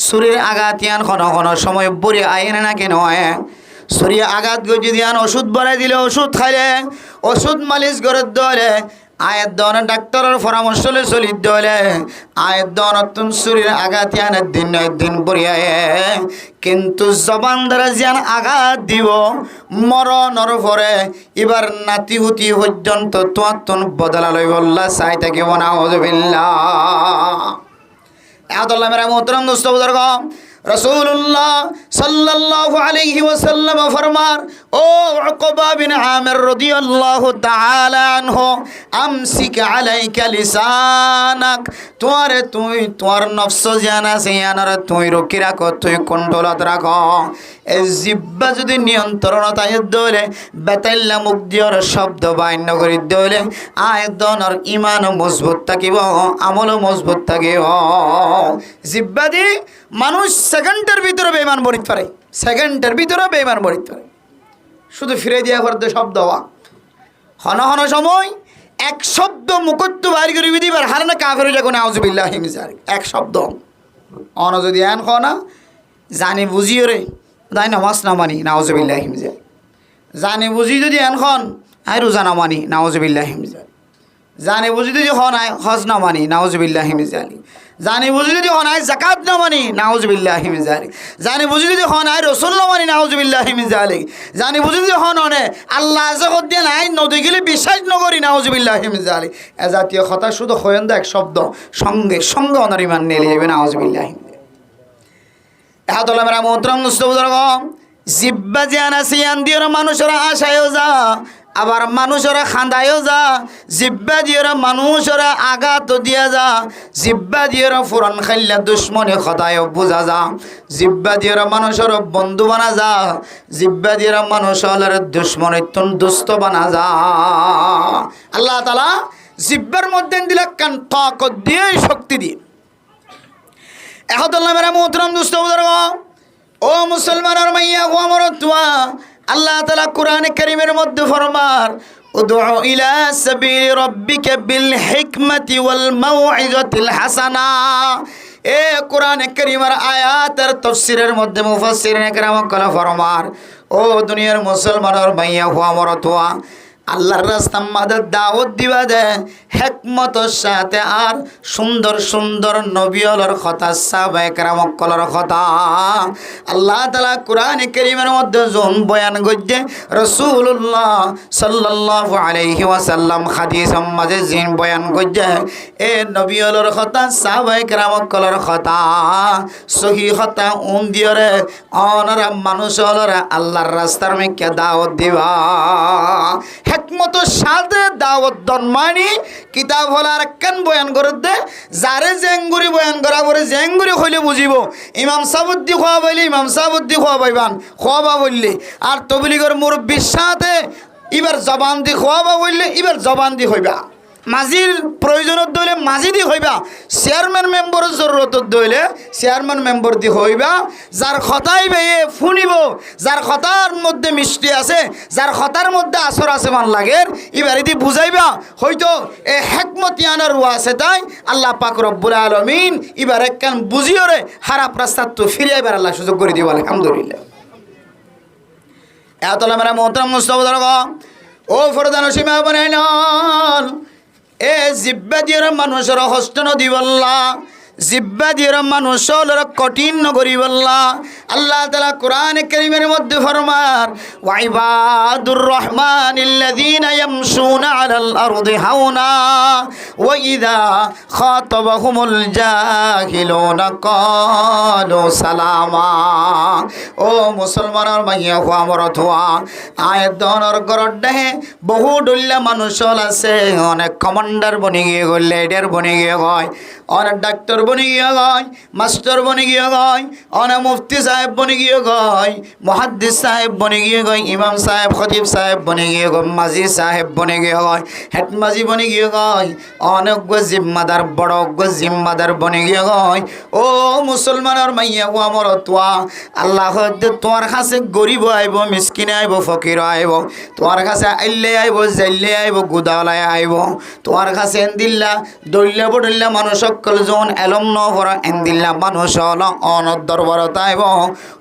শরীর আঘাত ইয়ান কোনো সময় বড়ি আয় না কেন শরীর আঘাত গজি দিয়ান ওষুধ বানাই দিলে ওষুধ খাইলে ওষুধ মালিশ করে দলে আয়ের দনে ডাক্তারের পরামর্শ চলি দলে আয়ের দন তুম শরীর আঘাত ইয়ানের দিন বরিয়ায় কিন্তু জবান দ্বারা জিয়ান আঘাত দিব মরণর পরে এবার নাতি হুতি পর্যন্ত তোয়াত্তন বদলা লই বললা চাই থাকি নাউযুবিল্লাহ আল্লাহ মেরা মোহতরম দোস্ত বুজুর্গ রাসূলুল্লাহ সাল্লাল্লাহু আলাইহি ওয়াসাল্লাম ফরমান ও উকবা বিন আমির রাদিয়াল্লাহু তাআলা আনহু আমসিক আলাইকা লিসানাক তোর নফস জানা সিয়ানার তুই রকি রাখো তুই কন্ট্রোলত রাখো এই জিব্বা যদি নিয়ন্ত্রণ তাই দলে বেতাইল্লা মুখ দিয়র শব্দ বাইন্য করি দলে আয়দনর ইমান মজবুত থাকিব আমল মজবুত থাকিব জিব্বা দি মানুষ সেকেন্ডের ভিতরে বেঈমান বনিত পারে সেকেন্ডের ভিতরে বেঈমান বনিত পারে শুধু ফিরে দিয়া করতে শব্দ হওয়া হন হন সময় এক শব্দ মুখত্ব বাইর করে দিবার হারানা কাফের যখন নাউযুবিল্লাহি মিন যালিক এক শব্দ অন যদি আন খনা জানি বুঝিও রে তাই নামাজ না মানি নাউযুবিল্লাহি মিন যালিক জানি বুঝি যদি আন খন আই রোজা না মানি নাউযুবিল্লাহি মিন যালিক জানি বুঝি যদি হন আই হজ না মানি নাউযুবিল্লাহি মিন যালিক জানি বুঝি যদি হন আই যাকাত না মানি নাউযুবিল্লাহি মিন যালিক জানি বুঝি যদি হন আই রাসূল না মানি নাউযুবিল্লাহি মিন যালিক জানি বুঝি যদি হন অনে আল্লাহ আযাকত দেন আই নদী গেলে বিশ্বাস নকরি নাউযুবিল্লাহি মিন যালিক এ জাতীয় কথা শুধু হয়ন এক শব্দ সঙ্গে সঙ্গে অনার ইমান নিয়ে যাবে নাউযুবিল্লাহি এহাদুল্লাহ মেরা মোহতরম মুস্তবুজুর্গ জিব্বা জিয়ানা সিয়ান দিয়র মানুষরা আশায়ও যা আবার মানুষরা খান্দায়ও যা জিব্বা দিয়র মানুষরা আঘাত দিয়া যা জিব্বা দিয়র ফুরান খাইলা দুশ্মনী খদায়ও বুঝা যা জিব্বা দিয়র মানুষর বন্ধু বানা যা জিব্বা দিয়র মানুষের দুশ্মনীতন দুষ্ট বানা যা আল্লাহ তাআলা জিব্বার মধ্যে দিলে কান তাকত দিয়ে শক্তি দিয়ে এহতুল্লাহ মেরা মোহতরম দুস্থ বুজুর্গ, ও মুসলমানের মাইয়া ও আমার তুয়া, আল্লাহ তাআলা কোরআনে কারীমের মধ্যে ফরমান উদউ ইলা সাবিলি রাব্বিকা বিল হিকমাতি ওয়াল মাউইজাতিল হাসানা। এ কোরআনে কারীমের আয়াতের তাফসীরের মধ্যে মুফাসসিরিনে কেরাম কলা ফরমান, ও দুনিয়ার মুসলমানের মাইয়া ও আমার তুয়া, আল্লাহর রাস্তা মাদের দাওয়াত দিবা দে হিকমতের সাথে আর সুন্দর সুন্দর নবীর কথা সাহাবায়ে কেরামকলের কথা। আল্লাহ তাআলা কোরআনে কারীমের মধ্যে যখন বয়ান করছে রাসূলুল্লাহ সাল্লাল্লাহু আলাইহি ওয়াসাল্লাম হাদিসের মাঝে জিন বয়ান করছে এ নবীর কথা সাহাবায়ে কেরামকলের কথা সহিহ কথা দিয়রে অনরা মানুষরা আল্লাহর রাস্তার মধ্যে দাওয়াত দিবা। হিকমতের সাথে দাওয়াত দন মানে কিতাব হল আর কেন বয়ান করে দে যারে জেঙ্গুরি বয়ান করা পরে জেঙ্গুরি হইলে বুঝিব। ইমাম সাবুদ্দি খোয়া বললে ইমাম সাবুদ্দি খোয়া পাইবান খোয়াবা বললে, আর তবলিগের মুরব্বির সাথে এবার জবান দি খোয়াবা বললে এবার জবান দি হইবা। মাঝির প্রয়োজনত দইলে মাঝি দি হইবা, চেয়ারম্যান মেম্বরের জরুরত দইলে চেয়ারম্যান মেম্বর দি হইবা। যার কথাই বেয়ে শুনিব, যার কথার মধ্যে মিষ্টি আছে, যার কথার মধ্যে আসর আছে মান লাগে এবার দি বুঝাইবা। হয়তো এ হেকমতিয়ানার রুয়া আছে তাই আল্লাহ পাক রব্বুল আলামিন এবার একখান বুঝিও রে হারাপ রাস্তার তো ফিরে এবার আল্লাহ সুযোগ করে দিব আলহামদুলিল্লাহ। এতলা মেরা মোহতারাম মুস্তাফা ও ফরদান সীমা বানাই নল এ জিব্বা দিয়ে মানুষের হস্ত নদী বললা, জিব্বা দিয়ে মানুষের কঠিন নগরী বললা। আল্লাহ তাআলা কোরআনে কারীমের মধ্যে ফরমান ওয়াইবাদুর রহমানিল্লাযীনা ইয়ামশুনা আলাল আরদি হাওনা ওয়া ইযা খাতাবাহুমুল জাহিলুনা ক্বালু সালামা। ও মুসলমানের মাইয়া হওয়া মরথুয়া, আয় দনর গরর দেহে বহু ডল্লা মানুষ আছে, অনেক কমান্ডার বনি গিয়ে গয়, লিডার বনি গিয়ে গয়, অনেক ডাক্তার বনি গিয়ে গয়, মাস্টার বনি গিয়ে গয়, অনেক মুফতি সাহেব বনি গিয়ে গয়, মুহাদ্দিস সাহেব বনি গিয়ে গয়, ইমাম সাহেব খতিব সাহেব বনি গিয়ে গয়, মাজি সাহেব বনি গিয়ে গয়, হেড মাজি বনি গিয়ে গয়, অনেক জিম্মাদার বড় জিম্মাদার বনি গিয়ে গয়। ও মুসলমানের মাইয়া ও আমার তোয়া, আল্লাহ তোমার কাছে গরিব আইব, মিসকিনে আইব, ফকির আইব, তোমার কাছে আইলে আইব, জাইলে আইব, গুদাওয়ালায় আইব, তোমার কাছে এন্দিল্লা দইল্লা বডল্লা মানুষ সকল জন এলম নভর এন্দিল্লা মানুষ হল অনর দরবারত আইব।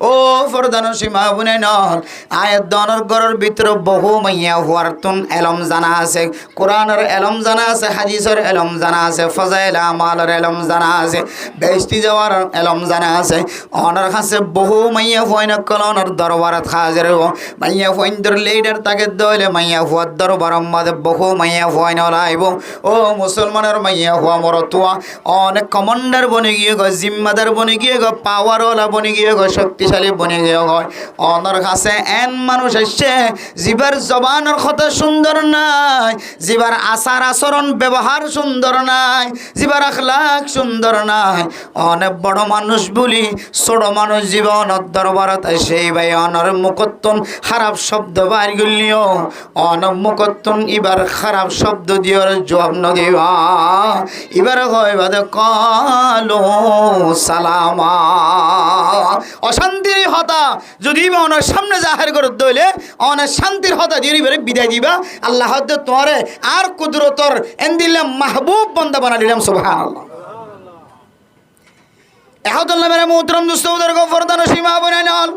ও ফরদান সীমা বুনে নল আয়াত দনর ঘরের ভিতরে বহু মাইয়া হওয়ার তুন এলম জানা আছে, কোরআনের এলম জানা আছে, হাদিসের এলম জানা আছে, ফজাইল আমালের এলম জানা আছে, বেহেশতি যাওয়ার এলম জানা আছে। অনার কাছে বহু মাইয়া ফয়ন কলনের দরবারত হাজির হইব। মাইয়া ফয়নদের লিডার তাকে দইলে মাইয়া ফুয়ার দরবারের মধ্যে বহু মাইয়া ফয়ন আইব। ও মুসলমানের মাইয়া হওয়া মরতুয়া অনেক কমান্ডার বনে গিয়ে গয়, জিম্মাদার বনে গিয়ে গয়, পাওয়ারওয়ালা বনে গিয়ে গয়, শক্তিশালী বনে গিয়ে গয়। অনার কাছে এন মানুষ এসছে জিবার জবানের কথা সুন্দর নাই, জিবার আচার আচরণ ব্যবহার সুন্দর নাই, জিবার আখলাক সুন্দর নাই। অনেক বড় মানুষ বলি ছোট মানুষ জীবনের দরবারত সেই ভাই অনর মুকত্তন খারাপ শব্দ বাইর গলিও অনব মুকত্তন এবার খারাপ শব্দ দিয়ে জবাব ন দিবা। এবার হয় বাদে কালো সালামা। অশান্তির হতা যদি অনেক সামনে জাহের করে দইলে অনেক শান্তির হতা দিয়ে বিদায় দিবা। আল্লাহ তোমারে আর কুদরতর এন দিলাম মাহবুব বন্দা বানা দিলাম সুবহানাল্লাহ। এহদুল্লাহ মেরে মুহতরম দুস্তউদের গফরদান সীমা বনে নল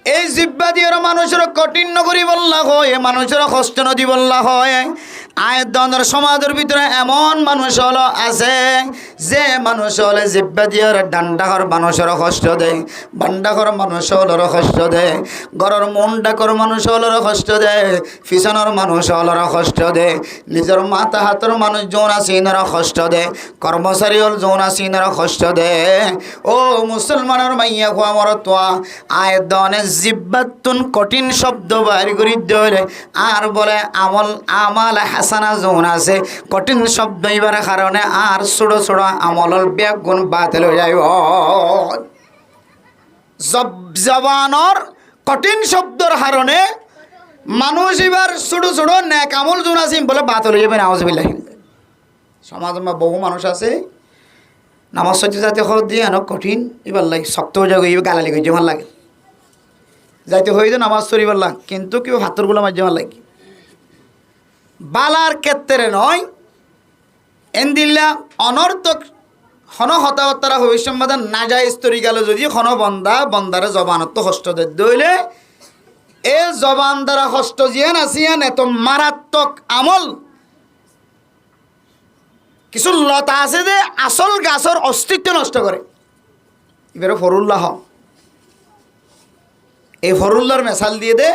এই জিব্বা দিয়ে মানুষের কঠিন নগরী বললা হয়, মানুষের কষ্ট নদী বললা হয়। আয়ের দনের সমাজের ভিতরে এমন মানুষ হলো আছে যে মানুষ হলে জিব্বা দিয়ে ডান্ডাকর মানুষের কষ্ট দেয়, বান্ডাকর মানুষ হলোর কষ্ট দেয়, ঘরের মনডাকর মানুষ হলোর কষ্ট দেয়, পিছনের মানুষ হলোর কষ্ট দেয়, নিজের মাথা হাতের মানুষ যৌন আছে ইনারা কষ্ট দেয়, কর্মচারী হল যৌন আছে ইনারা কষ্ট দেয়। ও মুসলমানের মাইয়া খোয়া মরতোয়া আয়ের দনে জিব্বাতুন কঠিন শব্দ বাইর করি দিলে আর বলে আমল আমাল হাসানা যৌন আছে কঠিন শব্দ এবার কারণে আর ছোট ছোট আমলর ব্যাগ গুণ বাতিল হয়ে যায়। জবানর কঠিন শব্দর কারণে মানুষ এবার ছোট ছোট নেক আমল যৌন আছে বলে বাতিল হয়ে যাবে। নাউজুবিল্লাহ। সমাজে বহু মানুষ আছে নামাজ সত্যি যাতে হওয়া দিয়ে আনো কঠিন এবার লাগে শক্ত হয়ে যাবে এবার গালালি করে যেমন লাগে যাইতে হয়ে যায় নামাজ শরীফের লাগ কিন্তু কেউ হাতরগুলো মাঝে যেমন লাগে বালার ক্ষেত্রে নয় এন্দিল্লা অনর্থক হন হতাহতারা ভবিষ্যৎ নাজাইজ তরি গেল যদি হন বন্দারে জবানত হস্ত দইলে এ জবান দ্বারা হস্ত জিয়ান আসিয়ান এত মারাত্মক আমল কিছু লতা আছে যে আসল গাছর অস্তিত্ব নষ্ট করে এবারে ফরুল্লাহ এই ফরুল্লাহর মেশাল দিয়ে দে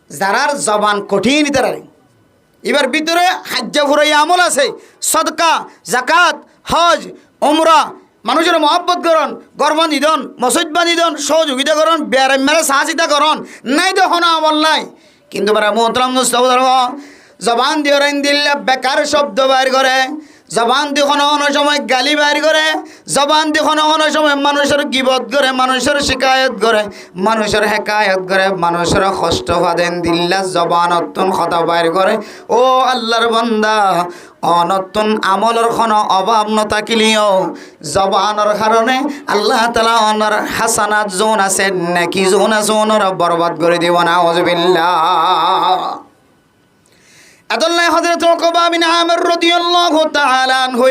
যারার জবান কঠিন তারারে এবার ভিতরে হাজ্জা ফুরাই আমল আছে সদকা জাকাত হজ ওমরা মানুষের মহব্বত করন গর্ব নিধন মসজিদ বানিধন সহযোগিতা করন বেড়ে মেরে সাহায্যতা করন নাই তো হন আমল নাই কিন্তু মোহতরম জবান দিয়ে দিল্লা বেকার শব্দ বাইর করে জবান দিয়ে কোনো সময় গালি বাইর করে জবান দিয়ে কোনো সময় মানুষের গিবত করে মানুষের শিকায়ত করে মানুষের হেকায়ত করে মানুষের কষ্ট ফাদেন দিল্লা জবান অত্যন কথা বাইর করে ও আল্লাহর বান্দা অনতুন আমলের কোনো অভাব নথাকিলেও জবানের কারণে আল্লাহ তাআলা অনর হাসানাত জোন আছে নাকি জোন আছে অনর বরবাদ করে দিব না আউযুবিল্লাহ আদাল্লাহ হযরত উকবা বিন আমির রাদিয়াল্লাহু তাআলা আনহু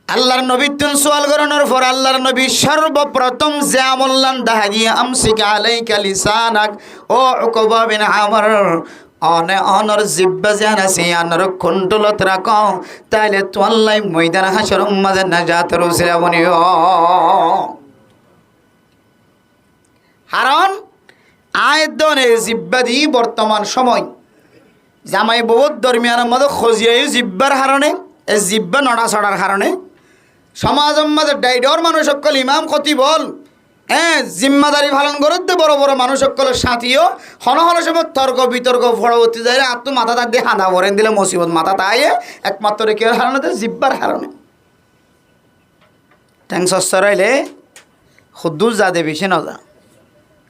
আল্লাহর নবী তুন সওয়াল করানোর পর আল্লাহর নবী সর্বপ্রথম যে আমল্লান দাহাগিয়া আমসিক আলাইকা লিসানাক ও উকবা বিন আমির অনর জিব্বা জান আছে অনর কন্ট্রোলত রাখো তাইলে তো আল্লাহ ময়দান হাসর মাঝে নাজাতের উসিলা বনিও হারন আয়দনে জিব্বা দি বর্তমান সময় জামাই বহুত দরমিয়ানের মধ্যে খজিয়াই জিব্বার কারণে এই জিব্বা নড়া ছড়ার কারণে সমাজের মাঝে ডাইডর মানুষ সকল ইমাম খতিব বল জিম্মাদারি পালন করতে বড় বড় মানুষ সকলের সাথীও হন হন সময় তর্ক বিতর্ক পরবর্তী যায় আত্ম মাথা তার দিয়ে হাঁদা ভরেন দিলে মুসিবত মাথা তাই একমাত্র কেউ কারণে জিব্বার কারণে ট্যাং সরাইলে খুদ্দুস যা দে বেশি ন যা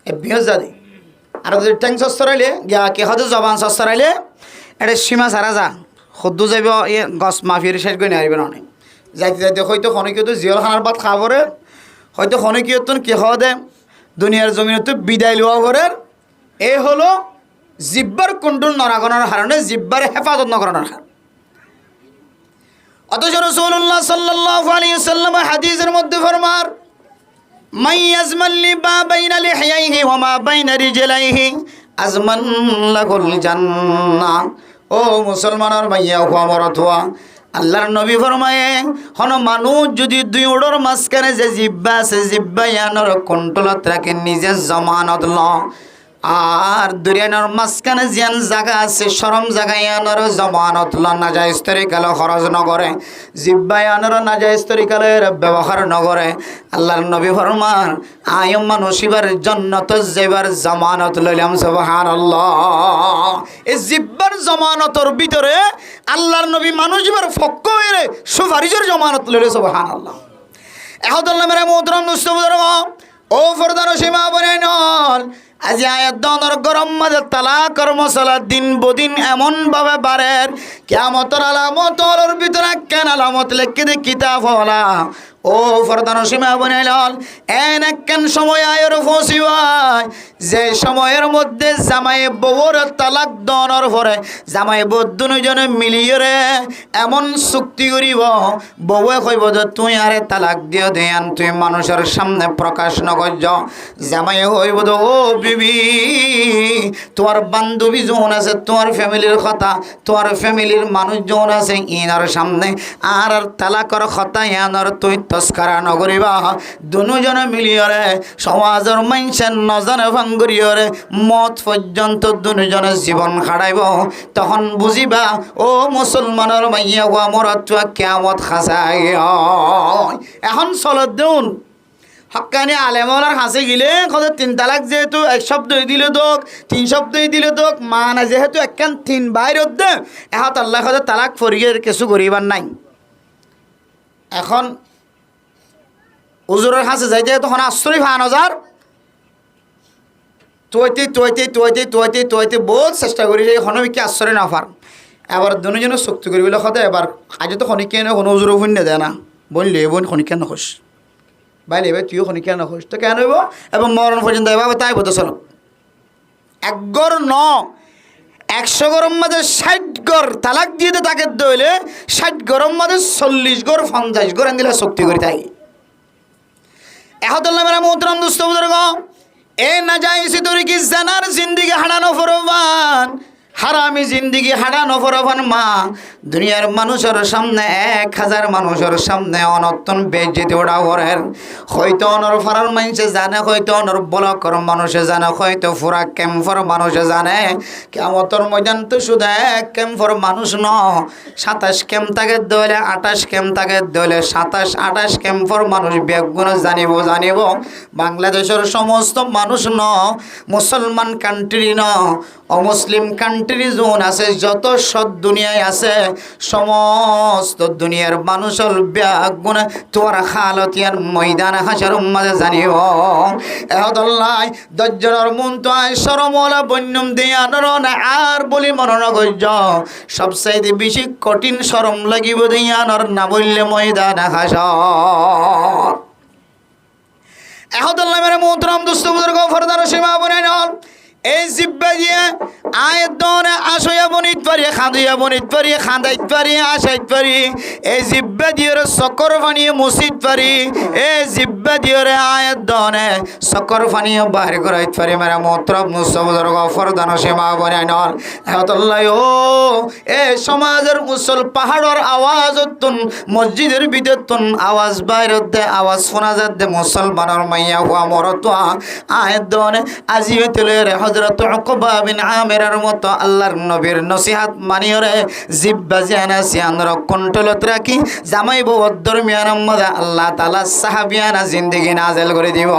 এবিও যা দে আর যদি ট্যাং সরাইলে গিয়া কে হতে জবান সরাইলে এটা সীমা সারা যা খুদ্দু যাইব গছ মাফির শেষ করে নিয়ে না যাইতে যাইতে হয়তো খনিকেও তো জিয়ল খানার বাদ খাবরে হয়তো খনিকেও তো কে খাওয়া দেয় দুনিয়ার জমিনে বিদায় লওয়া করে এই হলো জিব্বার কন্ট্রোল নরাগণের কারণে জিব্বার হেফাজত নকরানোর কারণে অথচ রাসূলুল্লাহ সাল্লাল্লাহু আলাইহি ওয়াসাল্লাম হাদিসের মধ্যে ফরমার মান ইয়াজমাল লিবা বাইনা লিহয়াইহি ওয়া মা বাইনা রিজলাইহি আজমান লাহুল জান্নাহ ও মুসলমানের ভাইয়া ও আমার অথবা আল্লাহর নবী ফরমায়ে হন মানুষ যদি দুই ওড়র মাঝখানে যে জিব্বা আছে জিব্বা ইয়ানোর কন্ট্রোলত রাখে নিজে জমানত ল আর দুরিয়ানোর মাঝখানে জিয়ান জায়গা আছে শরম জায়গা ইয়ানোর জমানত ল নাজাইজ তরিকালে খরচ নকরে জিব্বা ইয়ানোর নাজাইজ তরিকালের ব্যবহার নকরে আল্লাহর নবী ফরমান আয় মানুষ এবার জান্নাত যাইবার জামানত লইলাম সুবহানাল্লাহ এই জিব্বার জামানতর ভিতরে আল্লাহর নবী মানুষ এবার ফক্ক হয়ে সুপারিশের জামানত লইলে সুবহানাল্লাহ এহদাল্লাহ মেরে মোহতরম মুস্তাফা ও ফরদান সীমা বনে নল আজি আয়াত দনর গরম মাঝে তালাকর মশলা দিন বদিন এমন ভাবে বাড়ের কিয়ামতের আলামতর ভিতরে কেন আলামত লিখে দে কিতাব হলা ও ফরদান সীমা বনাইল এন একখান সময় আয়ের ফসিবাই যে সময়ের মধ্যে জামাই বউর তালাক দনর পরে জামাই বউ দুজনে মিলিয়ে রে এমন চুক্তি করিব বউয়ে কইব যে তুই আরে তালাক দিয়ে দেন তুই মানুষের সামনে প্রকাশ নকর্য জামাই হইব তো ও বিবি তোমার বান্ধবী যখন আছে তোমার ফ্যামিলির কথা তোমার ফ্যামিলির মানুষ যখন আছে ইনার সামনে আর তালাকর কথা ইয়ানোর তুই তস্কারা নগরিবা দুজনে মিলিয়ে সমাজের মানুষের নজরে ভাঙ্গুরিয়রে মত পর্যন্ত দুজনে জীবন খাড়াইব তখন বুঝিবা ও মুসলমানের মাইয়া ও মরতুয়া কিয়ামত খাসাই এখন চলত দেউন হকানি আলেমলার হাসে গিলে কত তিন তালাক যেহেতু এক শব্দই দিলে দোক তিন শব্দই দিলে দোক মানে যেহেতু একখান তিন বাইর দে এহত আল্লাহ কত তালাক ফরিয়ে কিছু করিবার নাই এখন উজুরের হাসে যাইতে তখন আশ্চর্য ৫,০০০ তৈতে বহুত চেষ্টা করি যে হনবিকে আশ্চর্য না পার এবার দুজনে শক্তি করি বলে কথা এবার আজ তো খনিকে না কোনো উজুর শূন্য দেয় না বললে বোন খনিকে নখোস বাইলে এবার তুইও খনিকে নখোস তো কেন হইব এবং মরণ পর্যন্ত এবার তাই বলতে চলো এক গড় ন 100 গরম মাঝে 60 গড় তালাক দিয়ে তাকে দইলে 60 গরম মাঝে 40 গড় 50 গড় দিলে শক্তি করি তাই এহতুল্লাহ মেরা মোহতরম দোস্ত বুজুর্গ এ না যাইছি তোরি কি জানার জিন্দিগি হারানো ফরবান হারামি জিন্দিগি হারানো ফরবান মা দুনিয়ার মানুষের সামনে 1000 মানুষের সামনে অনর্তন বেজ্জিতি ওড়া করেন হয়তো অনর ফারার মানুষে জানে হয়তো অনর বলকর মানুষে জানে হয়তো ফুরা ক্যাম্পর মানুষে জানে কেমতর ময়দান তো শুধু এক ক্যাম্পর মানুষ ন 27 ক্যাম্প থাকে দলে 28 ক্যাম্প থাকে দলে 27 28 ক্যাম্পর মানুষ বেগুন জানিব বাংলাদেশের সমস্ত মানুষ ন মুসলমান কান্ট্রি ন অমুসলিম কান্ট্রি জোন আছে যত সব দুনিয়ায় আছে সমস্ত দুনিয়ার মানুষের বেগুন তোর হালতিয়ার ময়দান হাসার মাঝে জানিব এহদল্লাই দজ্জনের মন তো আয় সরমলা বন্যম দিয়ানর আর বলি মনন গজ্জ সবচাইতে বেশি কঠিন শরম লাগিব দিয়ানর না বললে ময়দান হাসর এহদল্লাই মেরে মোহতরম দুস্থ বুজুর্গ ফরদার সীমা বনাই নন এই জিব্বা দিয়ে আয়ের দনে আসইয়া বনিত পারি খাঁদিয়া বনিত পারি খাঁদাইত পারি আসাইত পারি এই জিব্বা দিয়ে চকর পানিয়ে মুসিত পারি এই জিব্বা দিয়ে আয়ের দনে চকর পানিয়ে বাহির করাইত পারি মেরা মোহতরম মুস্তফার গফরদান সীমা বনাই নল এহতল্লাই ও এ সমাজের মুসল পাহাড়ের আওয়াজ তুন মসজিদের ভিতর তুন আওয়াজ বাইরের দে আওয়াজ শোনা যাতে মুসলমানের মাইয়া হুয়া মরতুয়া আয়ের দনে আজি হইতে হযরত উকবা বিন আমিরের মতো আল্লাহর নবীর নসিহত মানিয়রে জিব্বা জানা সিয়ানর কন্ট্রোলত রাখি জামাই বউ দরমিয়ান মধ্যে আল্লাহ তাআলা সাহাবিয়ানা জিন্দেগি নাজেল করে দিব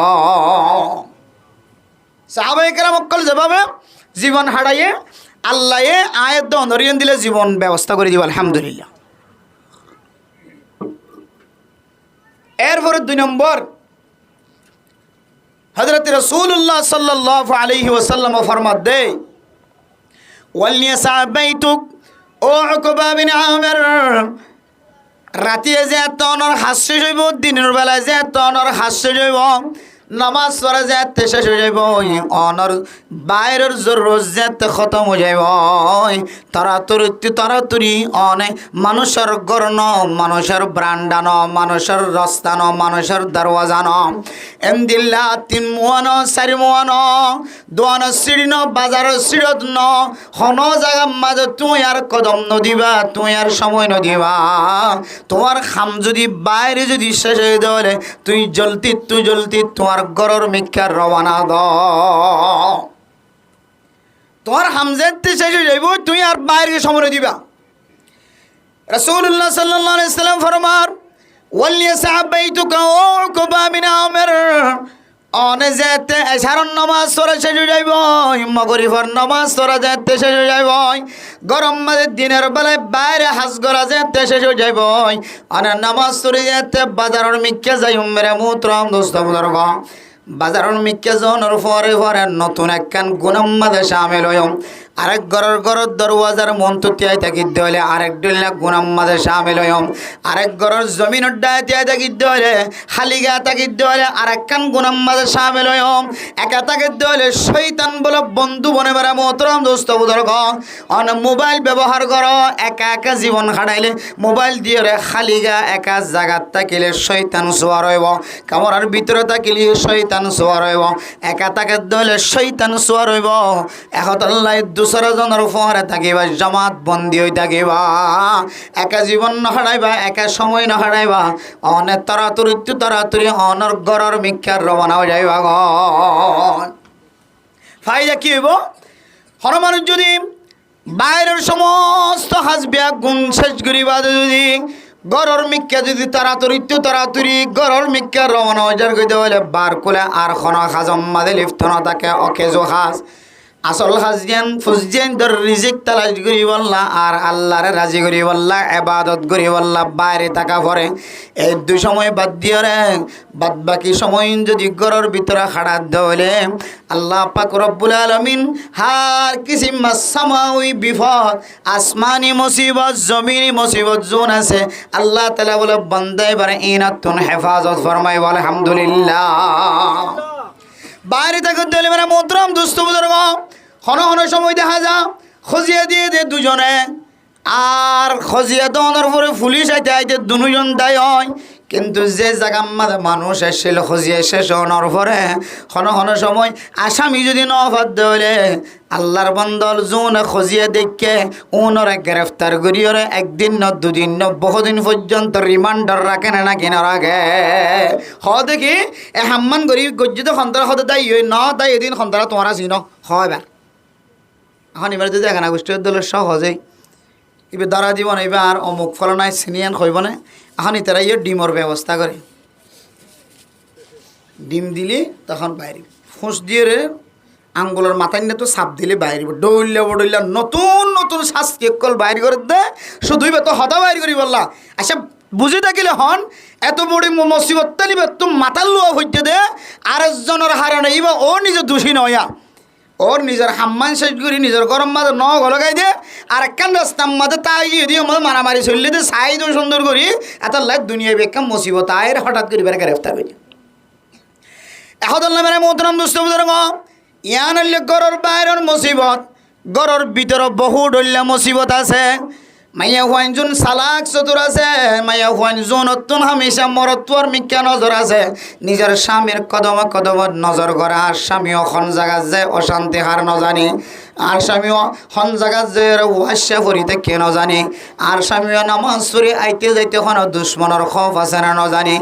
সাহাবায়ে কেরাম অকল জবাবে জীবন হারাইয়ে আল্লাহ এ আয়াত ধরিয়ে দিলে জীবন ব্যবস্থা করে দিব আলহামদুলিল্লাহ এরপরে 2 নম্বর हज़रत रसूलुल्लाह सल्लल्लाहु अलैहि वसल्लम फरमात दे वलिया साहबैतुक ओ उकबा बिन आमिर रातिए जे तनर हास्य जइब दिনের বেলা যে তনর হাস্য জইব নামাজ পড়া যেতে শেষ হয়ে যাইব অনর বাইরের জরুরত যেতে খতম হয়ে যাইব তাড়াতাড়ি অনেক মানুষের গর্ণ মানুষের ব্রান্ডান মানুষের রস্তান মানুষের দরওয়াজান এমদিল্লা 3 মুয়ান 4 মুয়ান দোয়ান সিঁড়িন বাজার সিঁড়ত ন হন জায়গা মাঝে তুই আর কদম নদিবা তুই আর সময় নদিবা তোমার খাম যদি বাইরে যদি শেষ হয়ে দেওয়ালে তুই জলতি তোমার গরর মিক্ষার রওনা দ তোমার হামজাতে শেষ হয়ে যাইব তুই আর বাইরে সময় দিবা রাসূলুল্লাহ সাল্লাল্লাহু আলাইহি সাল্লাম ফরমান ওয়ালিয়া সাহাবাইতুকা উকবা বিন আমির অনে যেতে এশারন নামাজ পড়া শেষ হয়ে যাইব মাগরিবের নামাজ পড়া যেতে শেষ হয়ে যাইব গরম মাঝে দিনের বেলায় বাইরে হাজ করা যেতে শেষ হয়ে যাইব অনে নামাজ পড়ে যেতে বাজারের মিক্কা যাই মেরে মুহতরম দোস্ত বুজুর্গ বাজারের মিক্কা জনের পরে নতুন একখান গুনাম মাঝে শামিল হইম আরেক ঘরের দরওয়াজার মন্ত্র তিয়াই থাকিতে হলে আরেক ডুল্লা গুনাম মাঝে শামিল হইম আরেক ঘরের জমিনের ডায় তিয়াই থাকিতে হলে হালিগা থাকিতে হলে আরেকখান গুনাম মাঝে শামিল হইম একা থাকিতে হলে শয়তান বলে বন্ধু বনে বেড়া মোহতরম দোস্ত বুজুর্গ অন মোবাইল ব্যবহার করো একা জীবন কাটাইলে মোবাইল দিয়ে খালিগা একা জায়গাত থাকিলে শয়তান সোয়ার হইব কামরার ভিতরে থাকিলে শয়তান সোয়ার হইব একা থাকিতে হলে শয়তান সোয়ার হইব এহতাল্লাহ দুসরা জনের পরে থাকিবা জামাত বন্দী হয়ে থাকিবা একা জীবন নহারাইবা একা সময় নহারাইবা অনেক তাড়াতাড়ি অনর গরর মিক্ষার রবানা হয়ে যাইবা গ ফাইদা কি হইব হর মানুষ যদি বাইরের সমস্ত হাসবিয়া গুণ শেষ করিবা যদি গরর মিক্ষা যদি তাড়াতাড়ি গরর মিক্ষা রবানা হয়ে যার কইতে হলে বার কোলে আর খন হাজম মাদে লিপ্ত না থাকে অকেজো হাস আসল হাজিয়ান ফুজিয়ান ধর রিজিক তালাশ করি বললা আর আল্লাহরে রাজি করি বললা এবাদত করি বললা বাইরে থাকা পরে এই দুই সময় বাদ দিয়ে রে বাদ বাকি সময় যদি ঘরের ভিতরে খাড়া দলে আল্লাহ পাক রব্বুল আলামিন হার কিছু মাসামাউই বিপদ আসমানি মুসিবত জমিনি মুসিবত জোন আছে আল্লাহ তাআলা বলে বান্দায় বারে ইনাতুন হেফাজত ফরমাই বলে আলহামদুলিল্লাহ। বাইরে থাকা দলে মানে মোহতরম দোস্ত বুজুর্গ হন হন সময় দেখা যা খজিয়া দিয়ে দে দুজনে আর খজিয়া দেওয়ানোর পরে পুলিশ আইতে আইতে দুজন দায় হয় কিন্তু যে জায়গা মাঝে মানুষ এসেছিল খজিয়া শেষ হওয়ার পরে হন হন সময় আসামি যদি নফাত দেলে আল্লাহর বন্দল জোন খজিয়া দেখে ওনরে গ্রেফতার করিওরে একদিন ন দুদিন ন বহুদিন পর্যন্ত রিমান্ডার রাখে না কিনা রাখে হ দেখি এ হাম্মান করি গজ্জিত সন্তান হতে দায়ী ন তাই এদিন সন্তান তোমার চিন হয় এবার এখন এবার যদি এখানে গোষ্ঠীর দলের সহজেই এবার দ্বারা জীবন এবার অমুক ফলনায় সিনিয়ান হইব না এখন ইতারা ইয়ে ডিমর ব্যবস্থা করে ডিম দিলে তখন বাইরে ফুঁস দিয়ে রে আঙ্গুলের মাথায় নিয়ে তো সাপ দিলে বাইরে ডইলা বডইলা নতুন নতুন শ্বাস কেক কল বাইর করে দে শুধুই তো হতা বাইর করি বললা আচ্ছা বুঝে থাকিলে হন এত বড় মুসিবত তালিবে তো মাথার লোয়া হইতে দে আরেকজনের হারানো এইবা ও নিজে দোষী নয়া ওর নিজের হাম্মান শেষ করি নিজের গরম মাঝে ন গলগাই দে আর একখান রাস্তার মাঝে তাই দিয়ে আমাদের মারামারি চললে দে সাই তো সুন্দর করি এত লাইট দুনিয়া বেকাম মুসিবত আয়ের হঠাৎ করি বেড়ে গ্রেফতার করি এখন মেরে মোহতরম দুষ্ট বুজুর্গ ইয়ান হইলে গরর বাইরের মুসিবত গরর ভিতরে বহু ডল্লা মুসিবত আছে মাইয়া হুয়াইন জুন সালাক চতুর আছে মাইয়া হুয়াইন জুন অত্যন হামেশা মরত্বর মিক্কা নজর আছে নিজের স্বামীর কদম কদম নজর করা আর স্বামীও খন জায়গা যায় অশান্তি হার নজানি আর স্বামীও খন জায়গা যে ওয়াশা ফরিতে কে নজানি আর স্বামীও নামাজ পড়ি আইতে যাইতে খন দুশ্মনের খৌফ আছে না নজানি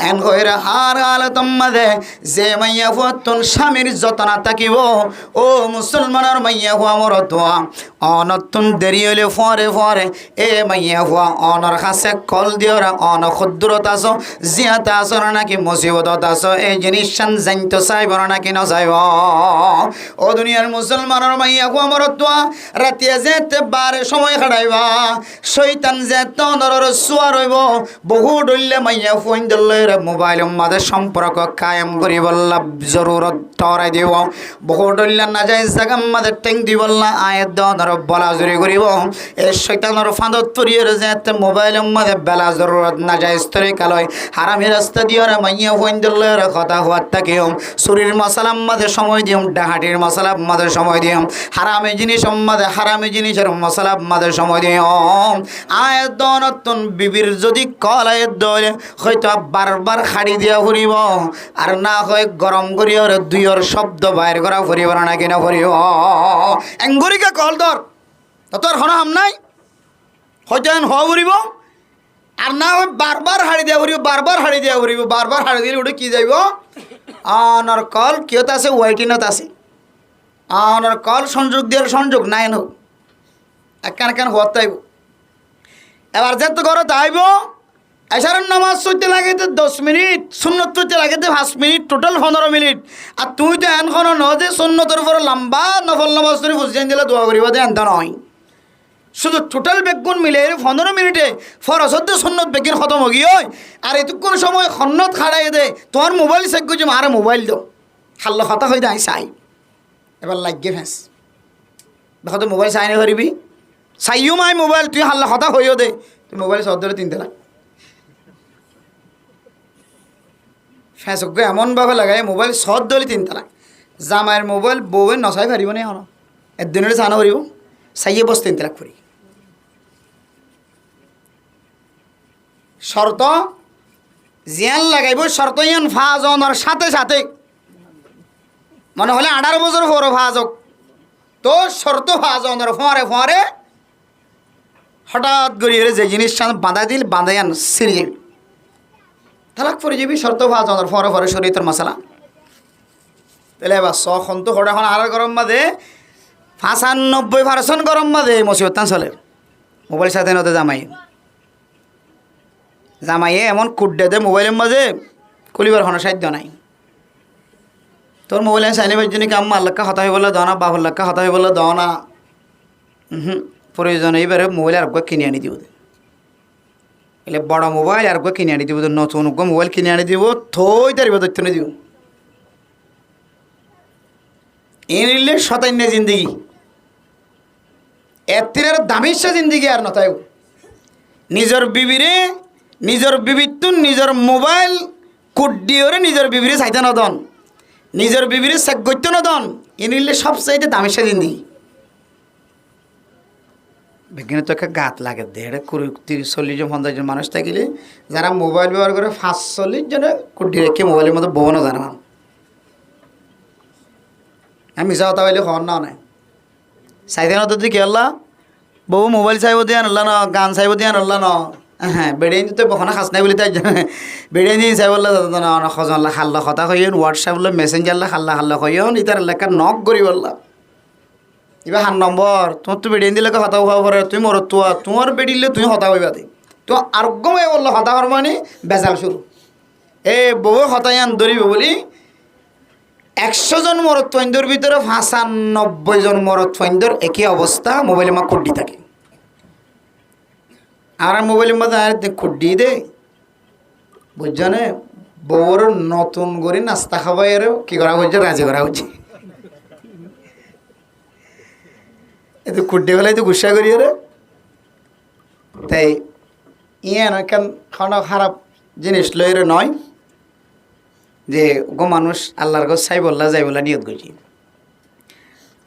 এন কইরা হার আলতম মাঝে যে মাইয়া হুয়াতন স্বামীর যতনা থাকিব ও মুসলমানের মাইয়া হুয়া মরতুয়া অনতুন দেরি হইলে ফরে ফরে এ মাইয়া হুয়া অনর কাছে কল দিওরা অন ক্ষুদ্রত আছো জিয়াতে আছো নাকি মুসিবতত আছো এই জিনিস জানতে চাইব নাকি নচাইব ও দুনিয়ার মুসলমানের মাইয়া হুয়া মরতুয়া রাতিয়া যেতে বারে সময় খাটাইবা শৈতান যেতে অনর চুয়া রইব বহু ডললে মাইয়া ফোন দিলে মোবাইলের মাঝে সম্পর্ক কায়েম করি বললা জরুরত টরাই দিব বহু ডললে না যায় জায়গার মাঝে টেং দি বললা আয়ের দর বলা জুড়ি করিব এই শৈতানের ফাঁদত পড়িয়ে যেতে মোবাইলের মাঝে বেলা জরুরত না যায় স্তরে কালয় হারামি রাস্তা দিয়ে মাইয়া ফোন দিলে কথা হওয়ার তাকেও চুরির মশলার মাঝে সময় দিম ডাহাটির মশলার মাঝে সময় দিম হারামি জিনিসের মাঝে হারামি জিনিসের মশলার মাঝে সময় দিম আয়ের দনতন বিবির যদি কল আয়ের দলে হয়তো বারবার খাড়ি দিয়া ফুরিব আর না হয় গরম করিও দুইয়ের শব্দ বাইর করা ফুরিব না কিনা ফুরিব এঙ্গুরিকে কল ধর তোর হন হাম নাই হয়তো এন হওয়া ফুরিব আর না হয় বারবার হাড়ি দিয়া ফুরিব বারবার হাড়ি দিয়া ফুরিব বারবার হাড়ি দিলে ওটা কি যাইব আনার কল কিয়ত আছে ওয়াইটিনত আছে আনার কল সংযোগ দিয়ার সংযোগ নাই হোক একখান একখান হওয়ার তাইব এবার যেতে করো তাইব এসারের নামাজ চলতে লাগে 10 মিনিট সুন্নত চলতে লাগে 5 মিনিট টোটাল 15 মিনিট আর তুই তো এনখন ন যে সুন্নতের পরে লম্বা নফল নামাজ তুমি বুঝিয়ে দিলে দোয়া করিবা যে এনটা নয় শুধু টোটাল বেগুন মিলে 15 মিনিটে ফরসদ্দে সুন্নত বেগিন খতম হয়ে গিয়ে আর এতক্ষণ সময় সন্নত খাড়াই দে তোমার মোবাইল চেক করছি মারে মোবাইল দাও খাল্লা কথা হয়ে যায় চাই এবার লাগিয়ে ফেঁস দেখো মোবাইল চাই না পারিবি চাইও মাই মোবাইল তুই হাল্লা কথা হইও দে তুই মোবাইল সব ধরে 3 লাখ ফেঁসকে এমনভাবে লাগাই মোবাইল সব ধরে 3 লাখ জামাইয়ের মোবাইল বউয়ের নচাই পারিব না এখন একদিনের চানা পারিব চাইয়ে বস 3 লাখ করি শর্ত জিয়ান লাগাইব শর্ত ইয়ান ফাজনের সাথে সাথে মনে হলে 18 বছর পরে ফাজক তো শর্ত ফাজনের ফরে ফরে হঠাৎ গড়িয়ে যে জিনিস বাঁধা দিল বাঁধাইয়ান সিরে যাবি তালাক পরে যাবি শর্ত ফাজনের ফরে ফরে শরীরের মশলা তাহলে এবার সখন তো হঠাৎ এখন আর গরম বাঁধে 95% গরম বাঁধে মুসিবত চলে মোবাইল সাথে নতে জামাইয়ে এমন কুড্ডে দে মোবাইলের মাঝে কলিবার কোনো সাধ্য নাই তোর মোবাইলে চাইলে ভাই জন্য আম্মা আল্লাহকে হতা হয়ে বললে দাও না, বাবুল্লাহকে হতা হয়ে বললে দাও না। প্রয়োজন এইবারে মোবাইল আর কিনে আনি দিব, এলে বড় মোবাইল আর কিনে আনি দিব, নতুন মোবাইল কিনে আনি দিব, থই তারিব তথ্য নিয়ে দিব। এ নিলে শতান্য জিন্দগি, এর দামিশা জিন্দগি আর নতায়। নিজের বিবিরে, নিজের বিবিতুন নিজের মোবাইল কুডিওরে নিজের বিবিরে চাইতে নদন, নিজের বিবিরে চেক করতে নদন। এ নিলে সবচাইতে দামিশা জিন্দগি। বিজ্ঞানে তো একটা গাত লাগে, 30-40 জন 50 জন মানুষ থাকিলে যারা মোবাইল ব্যবহার করে 45 জনে কুডি রেখে মোবাইলের মধ্যে বউনও জানে না। আমি মিশা কথা বলে হন না নাই চাইতে না তো কি আল্লাহ বউ মোবাইল চাইব দিয়ে আনলা ন, গান চাইব দিয়ে আনলা ন। হ্যাঁ বেড়ে তো বখানা খাস নাই বলে তাই বেড়ে দিয়ে চাই বললে সজনলা খাল্লা কথা কইন, হোয়াটসঅ্যাপ মেসেঞ্জারলা খাল্লা কইন, ইতার এলাকার নক করি বললাম। এবার 8 নম্বর তোমার তো বেড়ে দিলে কথা খাওয়া পরে তুমি মর তোমার বেড়িলে তুমি হতা হইবা দি তো আরোগ্য হয়ে বললো হতা হওয়ার মানে বেজাল শুরু। এ বউ হতায়ান ধরিব বলি 100 জন মরদ ফৈন্দর ভিতরে 95 জন মরদ ফৈন্দর একই অবস্থা, মোবাইলে মা খুড্ডি থাকে। আর মোবাইলের মধ্যে আর খুড্ডি দে বুঝছো না, বউর নতুন করে নাস্তা খাওয়াই আর কি করা হচ্ছে, রাজি করা হচ্ছে। এতো খুড্ডি ফেলাই তো গুসা করি রে। তাই ইয়ে কেন খারাপ জিনিস লইরে নয় যে গো মানুষ আল্লাহর গছ চাই বললা যাই বলা নিয়ত করছি,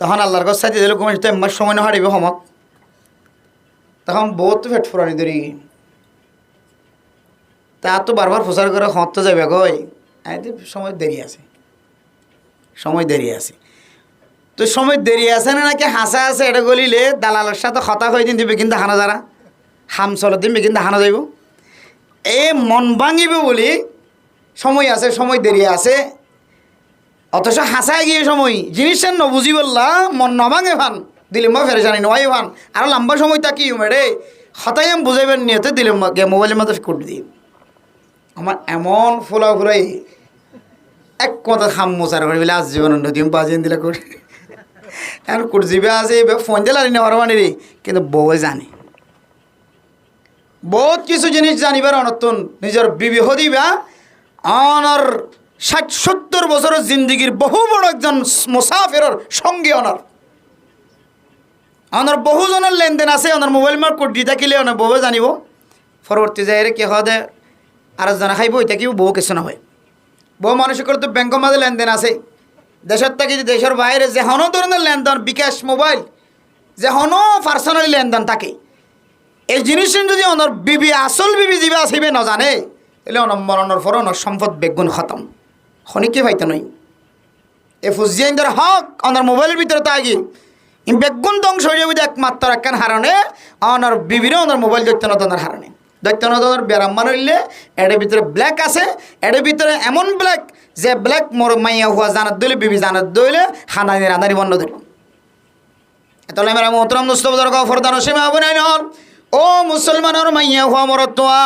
তখন আল্লাহর গছ চাইতে দিলে ঘুমাইতে আমার সময় না হারিবে সমত, তখন বহুত ফেট ফুরানি ধরি তা তো বারবার প্রচার করে হত তো যাবে গই সময় দেরি আছে, সময় দেরি আছে। তো সময় দেরি আছে না নাকি হাসা আছে এটা গলিলে দালালের সাথে হতা হয়ে দিন দিবে, কিন্তু হানা যারা হাম চল দিবে কিন্তু হানা যাইব। এ মন ভাঙিবে বলি সময় আছে, সময় দেরি আছে, অথচ হাসায় গিয়ে সময় জিনিসটা নবুঝি বললা মন নভাঙে ভান দিলে মা ফেরেশানি নয় ভান আর লম্বা সময় তাকি মেরে হতাই আমি বুঝাইবেন নিয়েতে দিলে মোবাইলের মধ্যে কুট দিই। আমার এমন ফোলা ফুলাই এক কথা খাম মোচার করে বলে আজ জীবন নদী বাজিয়ে দিলে করে এখন কুট জিবে আছে ফোন দিয়ে লারি নেওয়ার মানে রে, কিন্তু বউ জানে বহুত কিছু জিনিস জানিবার অনতন নিজের বিবাহ দিবা অনর 60-70 বছরের জিন্দগির বহু বড় একজন মুসাফিরের সঙ্গে অনর বহুজনের লেনদেন আছে, অনর মোবাইল মার কোড দি থাকিলে অনর বউ জানিব পরবর্তী যায় কে হদে আর জানা খাইব ওইটা কি বউ কিছু না হয়। বহু মানুষের তো ব্যাংকের মাঝে লেনদেন আছে, দেশের থেকে দেশের বাইরে যে হনো ধরনের লেনদেন বিকাশ মোবাইল যে হনো পার্সোনালি লেনদেন থাকে। এই জিনিস যদি অনর বিবি আসল বিবি জীবে আসিবে না জানে তাহলে অনর মরণের পর অনর সম্পদ বেগুন খতম খনিকে পাইতে নই। এ ফুজিয়াইন্দার হক অনর মোবাইলের ভিতরে তাগি বেগুন ধ্বংস হয়ে যাবে একমাত্র একখান হারণে অনর বিবিরে অনর মোবাইল দৈত্য নদনের হারণে। দৈত্য নদনের ব্যারাম মানলে এর ভিতরে ব্ল্যাক আছে, এর ভিতরে এমন ব্ল্যাক যে ব্ল্যাক মোর মাইয়া হওয়া জানার দইলে বিবি জানার দইলে হানানি রাঁধানি বন্ধ দিল। তাহলে মেরা মোহতরম দুস্তবদর গফরদান সীমা বনাই নন ও মুসলমানের মাইয়া হওয়া মরতোয়া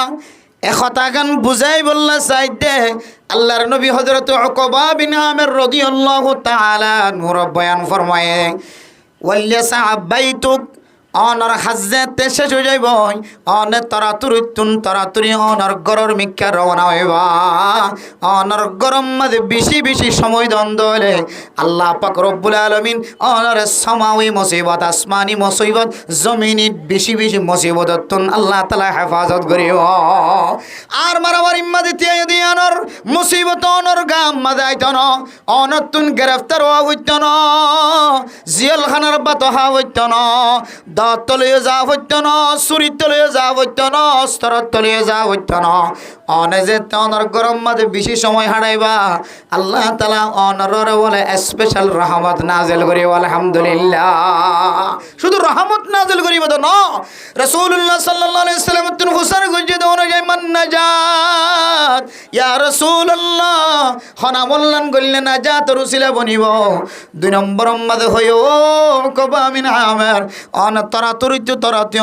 একথা গান বুঝাই বললা চাইতে আল্লাহর নবী হযরত উকবা বিন আমির রাদিয়াল্লাহু তাআলা নূর বয়ান ফরমায়ে ওয়াল্লাসা বাইতুক অনর হাজ্জাতে শেষ হয়ে যাইব অনে তরাতুরি অনর গরর মিক্কা রওনা হইবা অনর গরম মাঝে বেশি সময় দ্বন্দ্বলে আল্লাহ পাক রব্বুল আলামিন অনর সামাউই মুসিবত আসমানি মুসিবত জমিনি বেশি মুসিবত তুন আল্লাহ তাআলা হেফাজত করিও। আর মারাবার ইম্মাদি তিয়াই দি অনর মুসিবত অনর গাম মাদাইত ন অনতুন গ্রেফতার হওয়া হইত ন জেলখানার বাত হওয়া হইত ন তলিয়ে যা হইত না, চুরির তলিয়ে যা হইত না, অস্তরের তলিয়ে যা হইত না। অনে যে অনর গরম মাঝে বেশি সময় হারাইবা আল্লাহ তাআলা অনরের বলে স্পেশাল রহমত নাজিল করি আলহামদুলিল্লাহ। শুধু রহমত নাজিল করিব তো না, রাসূলুল্লাহ সাল্লাল্লাহু আলাইহি ওয়াসাল্লাম তুন হুসার গজে দোন যায় মান নাজাত ইয়া রাসূলুল্লাহ হনা বললেন গল্লে নাজাত রুসিলা বনিব। 2 নম্বর মাঝে হইও কবা মিন আমের অন তরাতুরি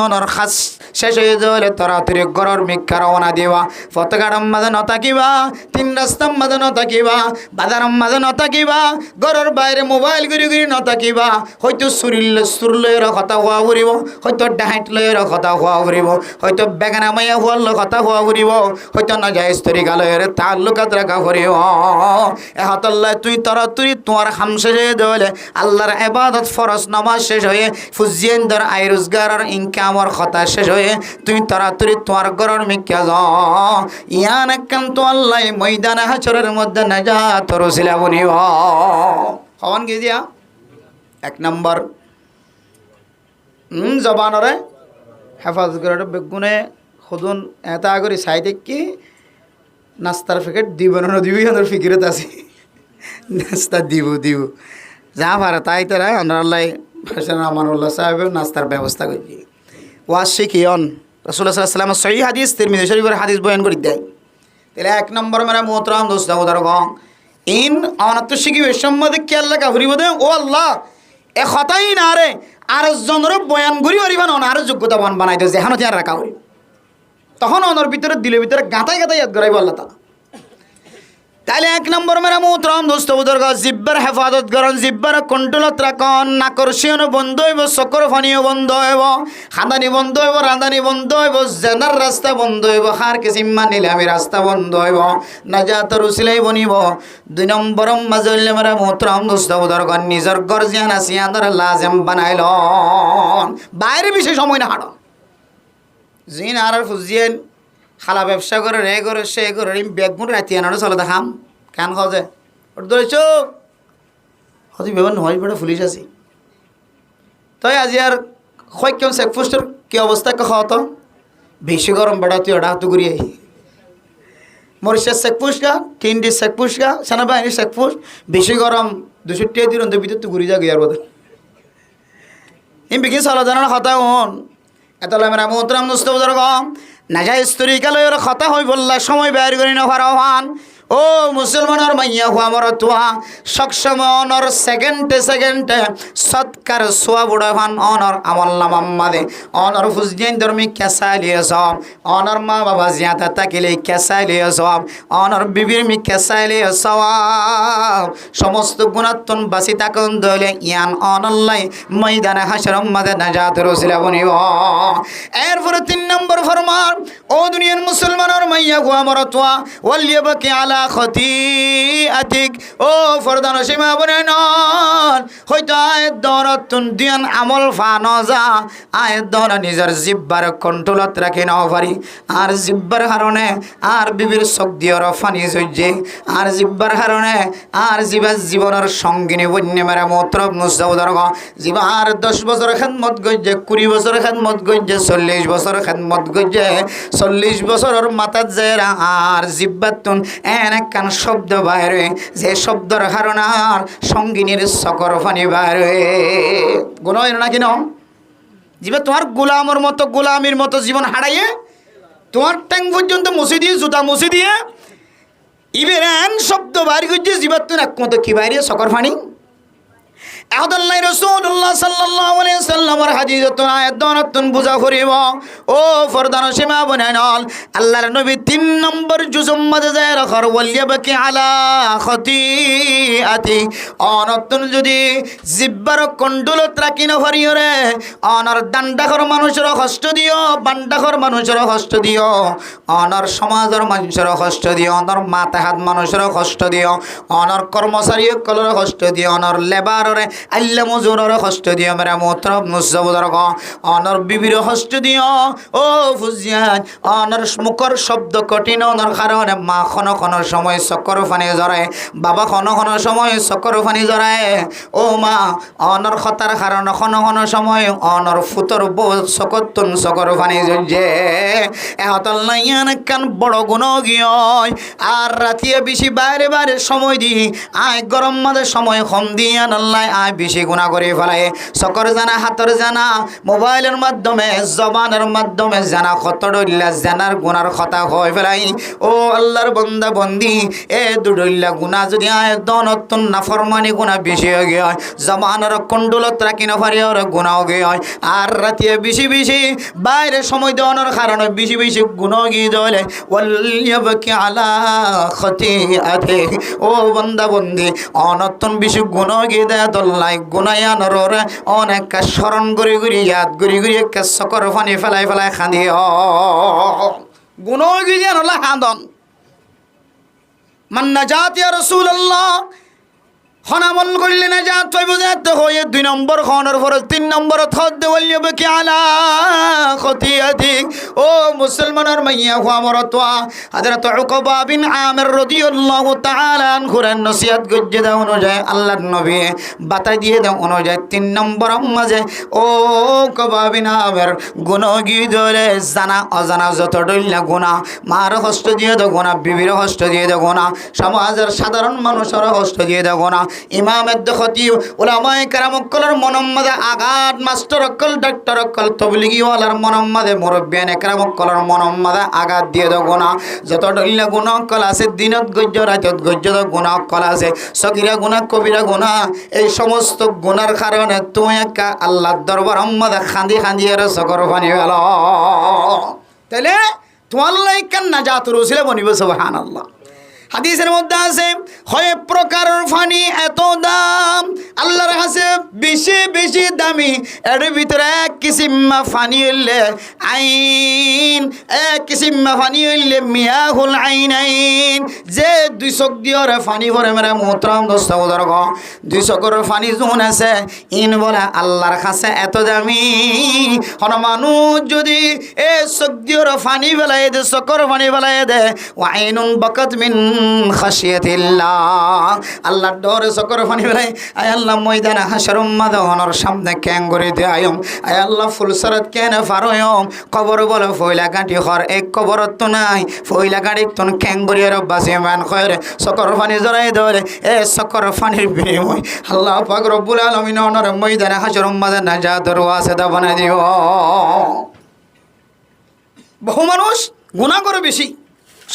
অনর খাস শেষ হয়ে যাওয়ালে তরাতুরি গরর মিক্কা রওনা দিবা ফতগাড়ম মাঝে নতাকিবা 3 রাস্তার মাঝে নতাকিবা বাজারম মাঝে নতাকিবা গরর বাইরে মোবাইল ঘুরি ঘুরি নতাকিবা হয়তো সুর লয়ের কথা হওয়া ঘুরিব হয়তো ডাহাইট লয়ের কথা হওয়া ঘুরিব হয়তো বেগানা মাইয়া হওয়ার কথা হওয়া ঘুরিব হয়তো নাজাইজ তরিকা লয়ের তাল্লুকাত রাখা ঘুরিব এহতল্লাহ তুই তরাতুরি তোমার হাম শেষ হয়ে দেওয়ালে আল্লাহর ইবাদত ফরজ নামাজ শেষ হয়ে ফুজিয়েন্দর আয় রোজগারের ইনকামর কথা শেষ হয়ে তুমি তরাতুরি তোমার গরর মিক্কা যাও ইয়ান একখান তো আল্লাহ ময়দানে হাশরের মধ্যে নাজাত রসিলা বনিব হওয়ান কি দিয়া 1 নম্বর জবানরে হেফাজত করে বেগুনে খুদুন এটা করে সাইডে কি নাস্তার প্যাকেট দিব না দিবি আমার ফিকিরত আছে নাস্তা দিব যা পারে তাই তারা আল্লাহ হাসান আমানুল্লাহ সাহেব নাস্তার ব্যবস্থা করছি ওয়াজ শিখিয়ন রাসূলুল্লাহ সাল্লাল্লাহু আলাইহি ওয়াসাল্লাম সহিহ হাদিস তিরমিজি শরীফের হাদিস বয়ান করে দেয় তাহলে 1 নম্বর মেরা মোহতরাম দোস্ত উদারগণ ইন আমানত শিখিবে সম্বন্ধে কি আল্লাহ কাফরিব দে ও আল্লাহ এ কথাই না রে আর জনর বয়ান করি পারিবান আর যোগ্যতাবান বানাই দে যেখানে আর রাখা হই তখন ওনার ভিতরে দিলের ভিতরে গাঁথাই ইয়াদ করাইব আল্লাহ তাআলা তাহলে 1 নম্বর মেরা মোহতরাম দোস্ত বুজুর্গ জিব্বার হেফাজত করন জিব্বার কন্ট্রোলত রাখুন নাকর্ষণ বন্ধ হইব চকর ফানিও বন্ধ হইব খাদানি বন্ধ হইব রাঁধানি বন্ধ হইব জেনার রাস্তা বন্ধ হইব খার কিসিম্মা নিলামি রাস্তা বন্ধ হইব নাজাতর উসিলাই বনিব 2 নম্বর মাজলে মেরা মোহতরাম দোস্ত বুজুর্গ নিজর গর্জিয়ান আসিয়াদর লাজম বানাইল বাইরে বেশি সময় না হাঁটো জিন আর ফুজিয়েন খালা ব্যবসা করে রে করে সে করে বেগুন রাতি আনারও চলে দেখাম কেন খাওয়া ওটা ধরেছ হয়তো বেগুন নহয় বেটা পুলিশ আছি তাই আজি আর হয় কেমন চেকপোস্টের কি অবস্থা খাওয়া তো বেশি গরম বেটা তুই ওটা হাতু ঘুরিয়ে মরিশার চেকপোস্ট গা তিনটি চেকপোস্ট গা সেনাবাহিনীর চেকপোস্ট বেশি গরম 200 দিন ভিতর তুই ঘুরি যা গিয়ার বদল বিকি চলা জানার কথা হন এত মেরা মোহতরাম দোস্ত বুজুর্গ নাজাইজ তরিকালয়ের কথা হই বললা সময় বের করি না ফারাহান ও মুসলমানের মাইয়া হুয়া মরতুয়া সবসময় অনর সেকেন্ডে সৎকার সোয়া বুড়াভান অনর আমল্লা মাম্মাদে অনর ফুজদিন ধর্মী কেসাইলিয়ে সব অনর মা বাবা জিয়াদা তাকিলে কেসাইলিয়ে সব অনর বিবির মি কেসাইলিয়ে সব সমস্ত গুণাত্তন বাসি তাকন দলে ইয়ান অনল্লাই ময়দানে হাশরম মাদে নাজাত রসিলা বনিব এরপরে 3 নম্বর ফরমান ও দুনিয়ার মুসলমানের মাইয়া হুয়া মরতুয়া ওয়ালিয়াবকি আলা খতিআতিক ও ফরদান সীমা বনে নন হয়তো আয়ের দরতুন দিয়ান আমল ফানজা আয়ের দর নিজের জিব্বার কন্ট্রোলত রাখি নাও পারি আর জিব্বার কারণে আর বিবির চোখ দিয়র ফানি জজ্জে আর জিব্বার কারণে আর জীবনের সঙ্গিনী বন্য মেরা মোত্রব মুস্তাউদর জীবা আর 10 বছর খেদমত গজ্জে 20 বছর খেদমত গজ্জে 40 বছর খেদমত গজ্জে 40 বছরের মাথাত যায় আর জিব্বাতুন কান শব্দ বাইরে যে শব্দর কারণে আর সঙ্গিনীর চকর ফানি বাইরে গুণ না কেন জীবা তোমার গোলামের মতো গোলামির মতো জীবন হারাইয়ে তোমার ট্যাং পর্যন্ত মুছে দিয়ে জুতা মুছে দিয়ে ইবেন শব্দ বাইরে করছে জীবা তুমি একমতো কি বাইরে চকর ফানি আল্লাহ রাসূলুল্লাহ সাল্লাল্লাহু আলাইহি ওয়াসাল্লামের হাদিসত আয়াত দনতন বুঝা করিব ও ফরদান সীমা বনাইল আল্লাহর নবী 3 নম্বর জুজুম মাঝে যায় রাখার ওয়ালিয়াবকি আলা খতিআতি অনতন যদি জিব্বার কন্ট্রোলত রাখি না হরিয়রে অনর দান্ডাখর মানুষের কষ্ট দিও বান্ডাখর মানুষের কষ্ট দিও অনর সমাজের মানুষের কষ্ট দিও অনর মাথা হাত মানুষের কষ্ট দিও অনর কর্মচারী সকলের কষ্ট দিও অনর লেবাররে আল্লাহ মজুরের কষ্ট দিও মেরা মোহতরম মুসবুদর অনর বিবির কষ্ট দিও ও ফুজিয়ান অনর মুখর শব্দ কঠিন অনর কারণে মা খন সময় চক্কর ফানি জড়ায় বাবা খন সময় চক্কর ফানি জড়ায় ও মা অনর খতার কারণে খন সময় অনর ফুতর চকতুন চকর ফানি জড়ছে এহতল নাইয়ান কান বড় গুণ গিয় আর রাতিয়ে বেশি বাইরে বাইরে সময় দি আয় গরম মাঝে সময় কম দিয়ান আল্লাহ আয় বেশি গুনাহ করে ফেলায় চকর জানা হাতর জানা মোবাইলের মাধ্যমে জবানের মাধ্যমে জানা কত ডইলা জানার গুনার কথা হয় ফেলাই ও আল্লাহর বান্দা বন্দি এ দুডইলা গুনাহ যদি আয় দনতন নাফরমানি গুনাহ বেশি হয়ে গয় জবানের কন্ডলত রাখি না পারি আর গুনাহ হয়ে হয় আর রাতে বেশি বেশি বাইরে সময় দেওয়ানোর কারণে বেশি বেশি গুনাহ গিয়ে দলে ওয়ালিয়াবকি আলা খতিআতি ও বান্দা বন্দি অনতন বেশি গুনাহ গিয়ে দেয় দল্লাই গুনায়ানোর অনেক স্মরণ করে করে ইয়াদ করে করে একটা চকর পানি ফেলাই ফেলাই খাঁদি গুনাহ গিয়ে জানলা খাঁদন মান্না জাতি রাসূলুল্লাহ হনামল করলে না যা তুই বুঝাতে হয়ে 2 নম্বর খনের পর 3 নম্বর থদ দেওয়ালিবে কি আলা খতিয়াতি ও মুসলমানের মাইয়া খামরতওয়া হযরত উকবা বিন আমির রাদিয়াল্লাহু তাআলা আনহুর নসিহত গজ্জে দাও অনুযায়ী আল্লাহর নবী বাতাই দিয়ে দাও অনুযায়ী 3 নম্বর মাঝে ও উকবা বিন আমির গুনাহ গি ধরে জানা অজানা যত ডইলা গুনাহ মার কষ্ট দিয়ে দাও গুনাহ বিবির কষ্ট দিয়ে দাও গুনাহ সমাজের সাধারণ মানুষের কষ্ট দিয়ে দাও গুনাহ ইমামের খতিব উলামায়ে কেরাম কলর মনম্মদে আগাত মাস্টার অকল ডাক্তার অকল তবলিগি ওয়ালার মনম্মদে মুরব্বিয়ানে কেরাম কলর মনম্মদে আগাত দিয়ে দাও গুনাহ যত ডইলা গুনাহ কল আছে দিনত গজ্জ রাতত গজ্জ গুনাহ কল আছে সগীরা গুনাহ কবিরা গুনাহ এই সমস্ত গুনার কারণে তুই একা আল্লাহর দরবার মধ্যে খাঁদি খাঁদি আর সকর পানি গেল তাহলে তোমার লাইকান নাজাত রসিলে বনিব সুবহানাল্লাহ হাদিসের মধ্যে আছে হয় প্রকারের পানি এত দাম আল্লাহর কাছে বেশি বেশি দামি এর ভিতরে এক কিসিম পানি হইলে আইন এক কিসিম পানি হইলে মিয়াহুল আইনাইন যে 2 চোখ দিয়ে পানি ভরে মেরে মোহতরম দোস্ত বুজুর্গ 2 চোখের পানি যখন আছে ইন বলে আল্লাহর কাছে এত দামি হন মানুষ যদি এ চোখ দিয়ে পানি ফেলাই দে চোখের পানি ফেলাই দে ওয়াইনুন বাকাত মিন খাশিয়াতিল্লাহ আল্লাহর ডরে চকর পানি বেলাই আয় আল্লাহ ময়দানে হাশরুম মাদহনের সামনে ক্যাঙ্গরি দে আয়ম আয় আল্লাহ ফুলসরত কেন ফারয়ম কবর বলে ফইলা গাঁটি হর এক কবরত তো নাই ফইলা গাঁটি তোন ক্যাঙ্গরি আর বাসি মান খয়রে চকর পানি জড়াই ধরে এ চকর পানির বিনিময় আল্লাহ পাক রব্বুল আলামিন অনর ময়দানে হাশরুম মাদে নাজাতের ওয়াসিতা বানাই দিও বহু মানুষ গুনাহ করে বেশি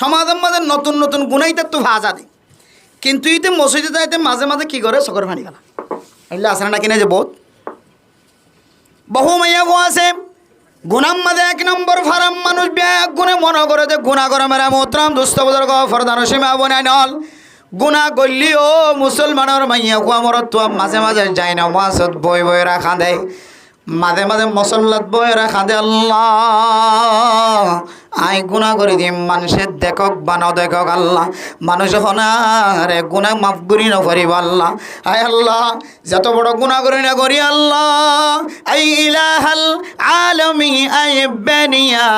সমাজের মাঝে নতুন নতুন গুণাইতে তো ভাজা দিই কিন্তু ইতে মসজিদে যাইতে মাঝে মাঝে কি করে চকর পানি গেলা এগুলো আসে না কিনে যে বহু মাইয়া গো আছে গুনার মাঝে 1 নম্বর ফারাম মানুষ ব্যাগ গুণে মনে করে যে গুণা করে মেরা মোহতরম দুস্থ বুজুর্গ ফরদান সীমা বনাই নল গুণা করলি ও মুসলমানের মাইয়া গো আমার তো মাঝে মাঝে যায় না মাসত বই বই রাখা দেয় মাঝে মাঝে মসল্লাত বই রাখা দে আল্লাহ আই গুণা করে দিম মানুষের দেখক বানাও দেখক আল্লাহ মানুষ হনারে গুণা মাফ করি না করিব আল্লাহ আয় আল্লাহ যত বড় গুণা করি না করি আল্লাহ আই ইলাহাল আলমি আই বেনিয়া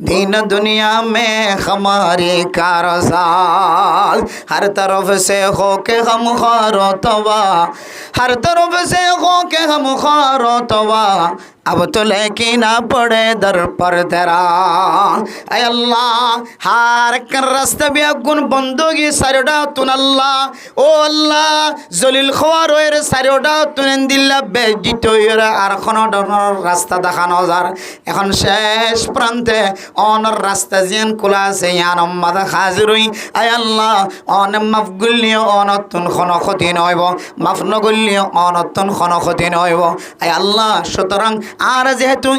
दिन दुनिया में हमारी कारसाल हर तरफ से हो के हम खारो तवा हर तरफ से हो के हम खारो तवा अब तो लेकिन ना पड़े दर पर तेरा ऐ अल्लाह हर कर रास्ते भी अगुन बंदोगी सारोडा तुन अल्लाह ओ अल्लाह जलील खवार होयर सारोडा तुन दिल्ला बेजितो योर আর কোনো ধরনের রাস্তা দেখানো যার এখন শেষ প্রান্তে অনর রাস্তা যেন খোলা আছে ইয়ান মাথা হাজিরই আই আল্লাহ অন মাফ গুলি অনতুন খন ক্ষতি নইব মাফ নগলি অনতুন খন ক্ষতি নইব আই আল্লাহ সুতরাং আর যেহেতু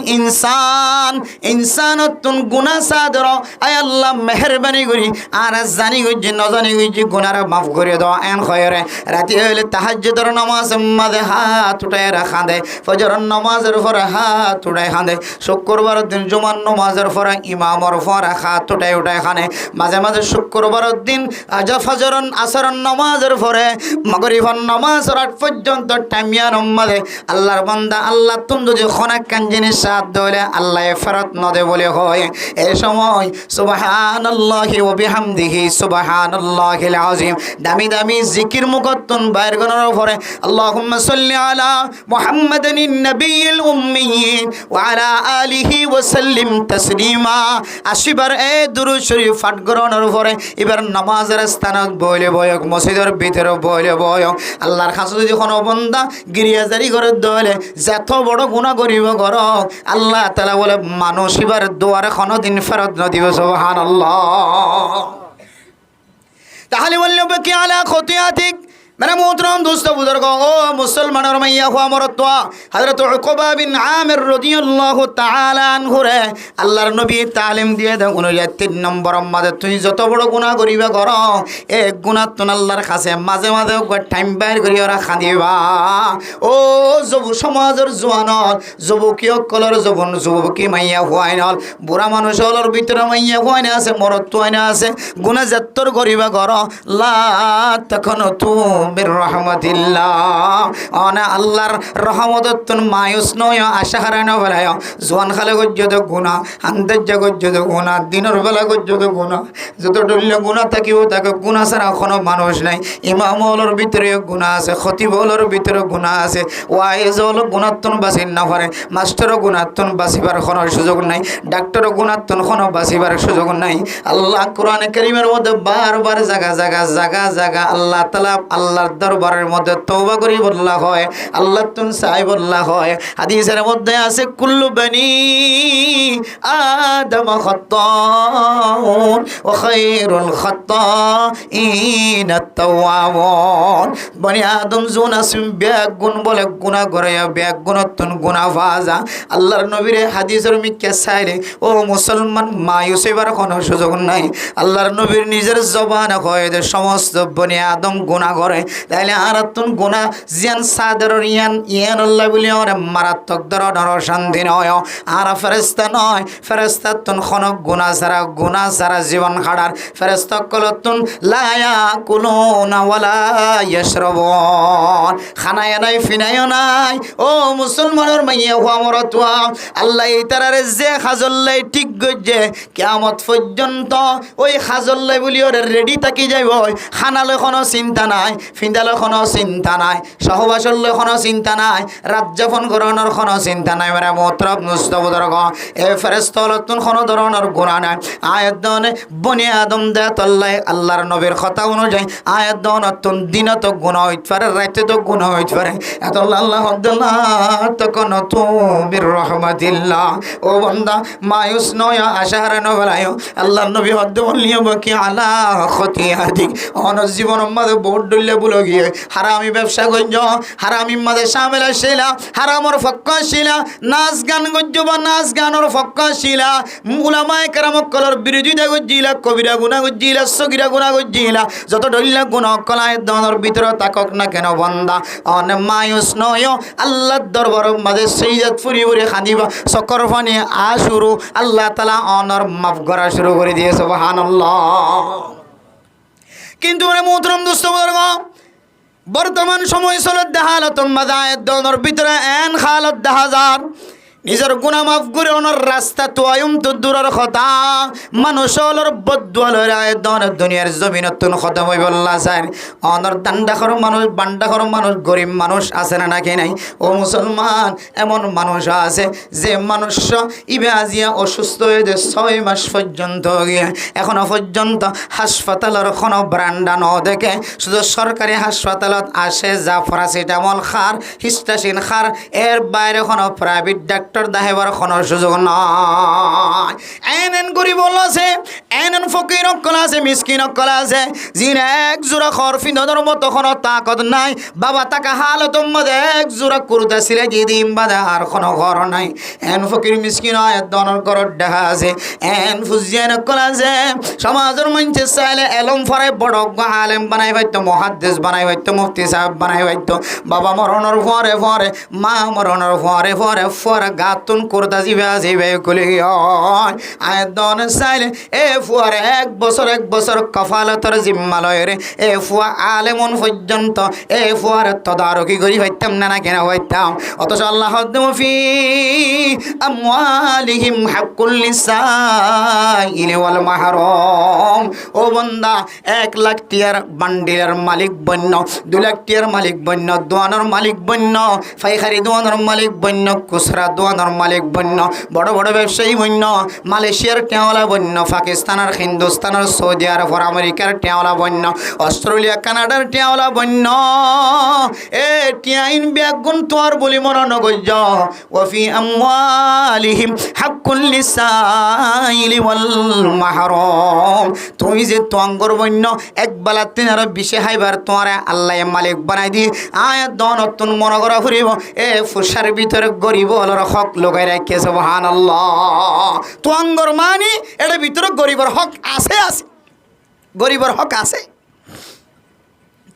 ইনসানতুন গুনাহ সাদর আয় আল্লাহ মেহেরবানি করি আর জানি গজি নজানি গজি গুনাহ মাফ করে দাও এন খয়রে রাতে হইলে তাহাজ্জুদের নামাজ মাঝে হাত উঠায় রাখা দে ফজরের নামাজের পরে হাত উঠায় খানে শুক্রবারের দিন জুমার নামাজের পরে ইমামের পরে হাত উঠায় উঠায় খানে মাঝে মাঝে শুক্রবারের দিন আজা ফজরের আসরের নামাজের পরে মাগরিবের নামাজের আগ পর্যন্ত টাইমিয়ার মাঝে আল্লাহর বান্দা আল্লাহ তুমি যদি এখন একখান জিনিস সাথ দইলে আল্লাহ ফেরত নদে বলে হয় এই সময় সুবহানাল্লাহি ওয়া বিহামদিহি সুবহানাল্লাহিল আযীম দামি দামি জিকির মুকত্তন বাইর করার পরে আল্লাহুম্মা সাল্লি আলা মুহাম্মাদিন নবিয়্যিল উম্মিয়্যিন ওয়া আলা আলিহি ওয়া সাল্লিম তাসলিমা 80 বার এই দুরূদ শরীফ পাঠ করার পরে এবার নামাজের স্থানত বইলে বয়ক মসজিদের ভিতরে বইলে বয়ক আল্লাহর কাছে যদি কোনো বান্দা গিরিয়াজারি করে দলে যত বড় গুনাহ করিব কর আল্লাহ তাআলা বলে মানুষ এবার দুয়ারে কোনদিন ফেরত না দিবে সুবহানাল্লাহ তাহলে বললে কি আলা খতিয়াতিক मेरा मोहतरम दोस्तों बुजुर्ग ओ मुसलमान और मैया हुआ मरत्वा हजरत उक़बा बिन आमिर रदियल्लाहु ताआला अन्हु रे আল্লাহর নবী তালিম দিয়ে দেন অনুযায়ী 3 নম্বর আমাদের তুই যত বড় গুনাহ করিবা করো এক গুনাহ তুন আল্লাহর কাছে মাঝে মাঝে টাইম বাইর করি ওরা খাদিবা ও যুব সমাজের জওয়ানর যুবকীয় কলর যুবকী মাইয়া হুয়াইনল বুড়া মানুষ হলর ভিতরে মাইয়া হুয়াইনা আছে মরত্ব আইনা আছে গুনাহ যত্তর করিবা করো লা তখন তুমি রহমতিল্লাহ অনা আল্লাহর রহমততুন মায়ুস নয় আশা হারানো বেলায় জোয়ান খালে গজ্জত গুনাহ আন্তর্য গজ্জত গুনাহ দিনের বেলা গজ্জত গুনাহ যত ডল্য গুনাহ থাকিব তাকে গুনাহ ছাড়া কোনো মানুষ নাই ইমাম হলর ভিতরে গুনাহ আছে খতিব হলর ভিতরে গুনাহ আছে ওয়াইজ হল গুনাহতুন বাঁচিন না পারে মাস্টারও গুনাহতুন বাঁচিবার কোনো সুযোগ নাই ডাক্তারও গুনাহতুন কোনো বাঁচিবার সুযোগ নাই আল্লাহ কোরআনে কারীমের মধ্যে বারবার জায়গা আল্লাহ তাআলা আল্লাহর দরবারের মধ্যে তওবা করি বলা হয় আল্লাহ তুন চাই বলা হয় হাদিসের মধ্যে আছে কুল্লু বনি আদম খাত্তাউন ওয়া খায়রুল খাত্তাইন আত-তাওয়াবুন বনি আদম জুন আসিম ব্যাগ গুণ বলে গুনাহ করে ব্যাগ গুণতুন গুনাহ ফাজা আল্লাহর নবীর হাদিসের মিক্কা চাইলে ও মুসলমান মায়ুস হইবার কোনো সুযোগ নাই আল্লাহর নবীর নিজের জবান হয় যে সমস্ত বনি আদম গুনাহ করে তাইলে আরাতুন গুনাহ জিয়ান সাদর ইয়ান আল্লাহ বলি ওরে মারাত্মক ধরনের শান্তি নয় আর ফেরেশতা নয় ফেরেশতা তুন কোন গুনাহ ছাড়া জীবন খাড়ার ফেরেশতা কলতুন লা ইয়াকুলুনা ওয়ালা ইয়াশরাবুন খানায় নাই ফিনায় নাই ও মুসলমানের মাইয়া হুয়া মরতুয়া আল্লাহ ইতারারে যে খাজল্লাই ঠিক গজে কিয়ামত পর্যন্ত ওই খাজল্লাই বলি ওরে রেডি থাকি যাইব খানালে কোনো চিন্তা নাই ফিন্দালে কোনো চিন্তা নাই সহবাসলে কোনো চিন্তা নাই রাজ্যফন করানোর কোনো চিন্তা নাই মেরা মোহতরম মুস্তবদরগ এ ফেরেশতালতুন কোনো ধরনের গুনাহ নাই আয়াত দনে বনি আদম দেতল্লাই আল্লাহর নবীর কথা অনুযায়ী আয়াত দনতুন দিনত গুনাহ হইতে পারে রাতে তো গুনাহ হইতে পারে এত আল্লাহ আল্লাহ তখন তুমির রহমাতিল্লাহ ও বান্দা মায়ুস নয় আশাহারা নবলায় আল্লাহর নবী হদ্দ বললিও কি আলা খতিয়াতিক অনর জীবন মাঝে বহুত ডলে বলে গিয়ে হারামি ব্যবসা গঞ্জ হারামি মাঝে সামেলা শিলা হারামর ফক্কা শিলা নাচ গান গজ্জ বা নাচ গানর ফক্কা শিলা উলামায়ে কেরাম কলর বিরোধিতা গজ্জিলা কবিরা গুনাহ গজ্জিলা সগিরা গুনাহ গজ্জিলা যত ডল্লা গুনাহ কলায় দনর ভিতর তাকক না কেন বান্দা অন মায়ুস নয় আল্লাহর দরবার মাঝে সৈয়দ ফুরি ফুরি খাদিবা সকর ফানি আশুরু আল্লাহ তাআলা অনর মাফ করা শুরু করে দিয়ে সুবহানাল্লাহ কিন্তু রে মোহতরম দোস্ত বর্গ বর্তমান সময় চলত দেখা হালতন মাজায়ের দনের ভিতরে এন হালত দেখা যার নিজের গুনাহ মাফ করে ওনার রাস্তা তোয়ায়ুম তো দূরের কথা মানুষের বদুয়ালের দনের দুনিয়ার জমিনতুন খতম হইব আল্লাহ চাই অনর দান্ডাখর মানুষ বান্ডাখর মানুষ গরিব মানুষ আছে না নাকি নাই ও মুসলমান এমন মানুষ আছে যে মানুষ ইবে আজিয়া অসুস্থ হয়ে 6 মাস পর্যন্ত গিয়ে এখনো পর্যন্ত হাসপাতালের কোনো ব্রান্ডা ন দেখে শুধু সরকারি হাসপাতালত আসে যা প্যারাসিটামল খার হিস্টাসিন খার এর বাইরে কোনো প্রাইভেট ডাক্তার দাহেবার কোনো সুযোগ নয় এন গরিব আছে এন ফকির অকল আছে মিসকিন অকল আছে যিনি এক জোড়া খর ফিন্দর মতো কোনো তাকত নাই বাবা তাকে হালত মধ্যে এক জোড়া কুর্তা ছিলে দিয়ে দিম বাদে আর কোনো ঘর নাই এন ফকির মিসকিন দনের ঘর দেখা আছে এন ফুজিয়ান অকল আছে সমাজের মঞ্চে চাইলে এলম ফরাই বড় আলেম বানাই পাইতো মহাদ্দেশ বানাই পাইতো মুফতি সাহেব বানাই পাইতো বাবা মরণের ফরে ফরে মা মরণের ফরে ফরে ফরে গাতুন কুর্তা জিবে কলি আয় দন চাইলে এ ফুয়ার এক বছর কফালতর জিম্মালয়ের এ ফুয়া আলেমন পর্যন্ত এ ফুয়ার তদারকি করি পাইত হইতাম না কেন হইতাম অথচ আল্লাহ ফি আমওয়ালিহিম হাক্কুল লিসাইলি ওয়াল মাহরুম ও বান্দা 1 লাখ টিয়ার বান্ডিলের মালিক বন্য 2 লাখ টিয়ার মালিক বন্য দোয়ানোর মালিক বন্য ফাইখারি দোয়ানোর মালিক বন্য খুচরা দোয়ানোর মালিক বন্য বড় বড় ব্যবসায়ী বন্য মালয়েশিয়ার টেওয়ালা বন্য পাকিস্তানের হিন্দুস্তানের সৌদি আরব আমেরিকার টেওয়ালা বন্য অস্ট্রেলিয়া কানাডার টেওয়ালা বন্য এ টিয়াইন ব্যাগুন তোর বলি মনে নগজ ওয়াফি আমওয়ালিহিম হাক্কুল লিসাইলি ওয়াল মাহরুম তুমি যে তোয়াঙ্গর বন্য একবেলা 320 হাইবার তোরে আল্লাহ মালিক বানাই দি আয়াত দনতুন মনে করা ফুরিব এ ফুসার ভিতরে গরিব হলর হক লগাই রাখে সুবহানাল্লাহ তোয়াঙ্গর মানি এর ভিতরে গরিবর হক আছে আছে গরিবর হক আছে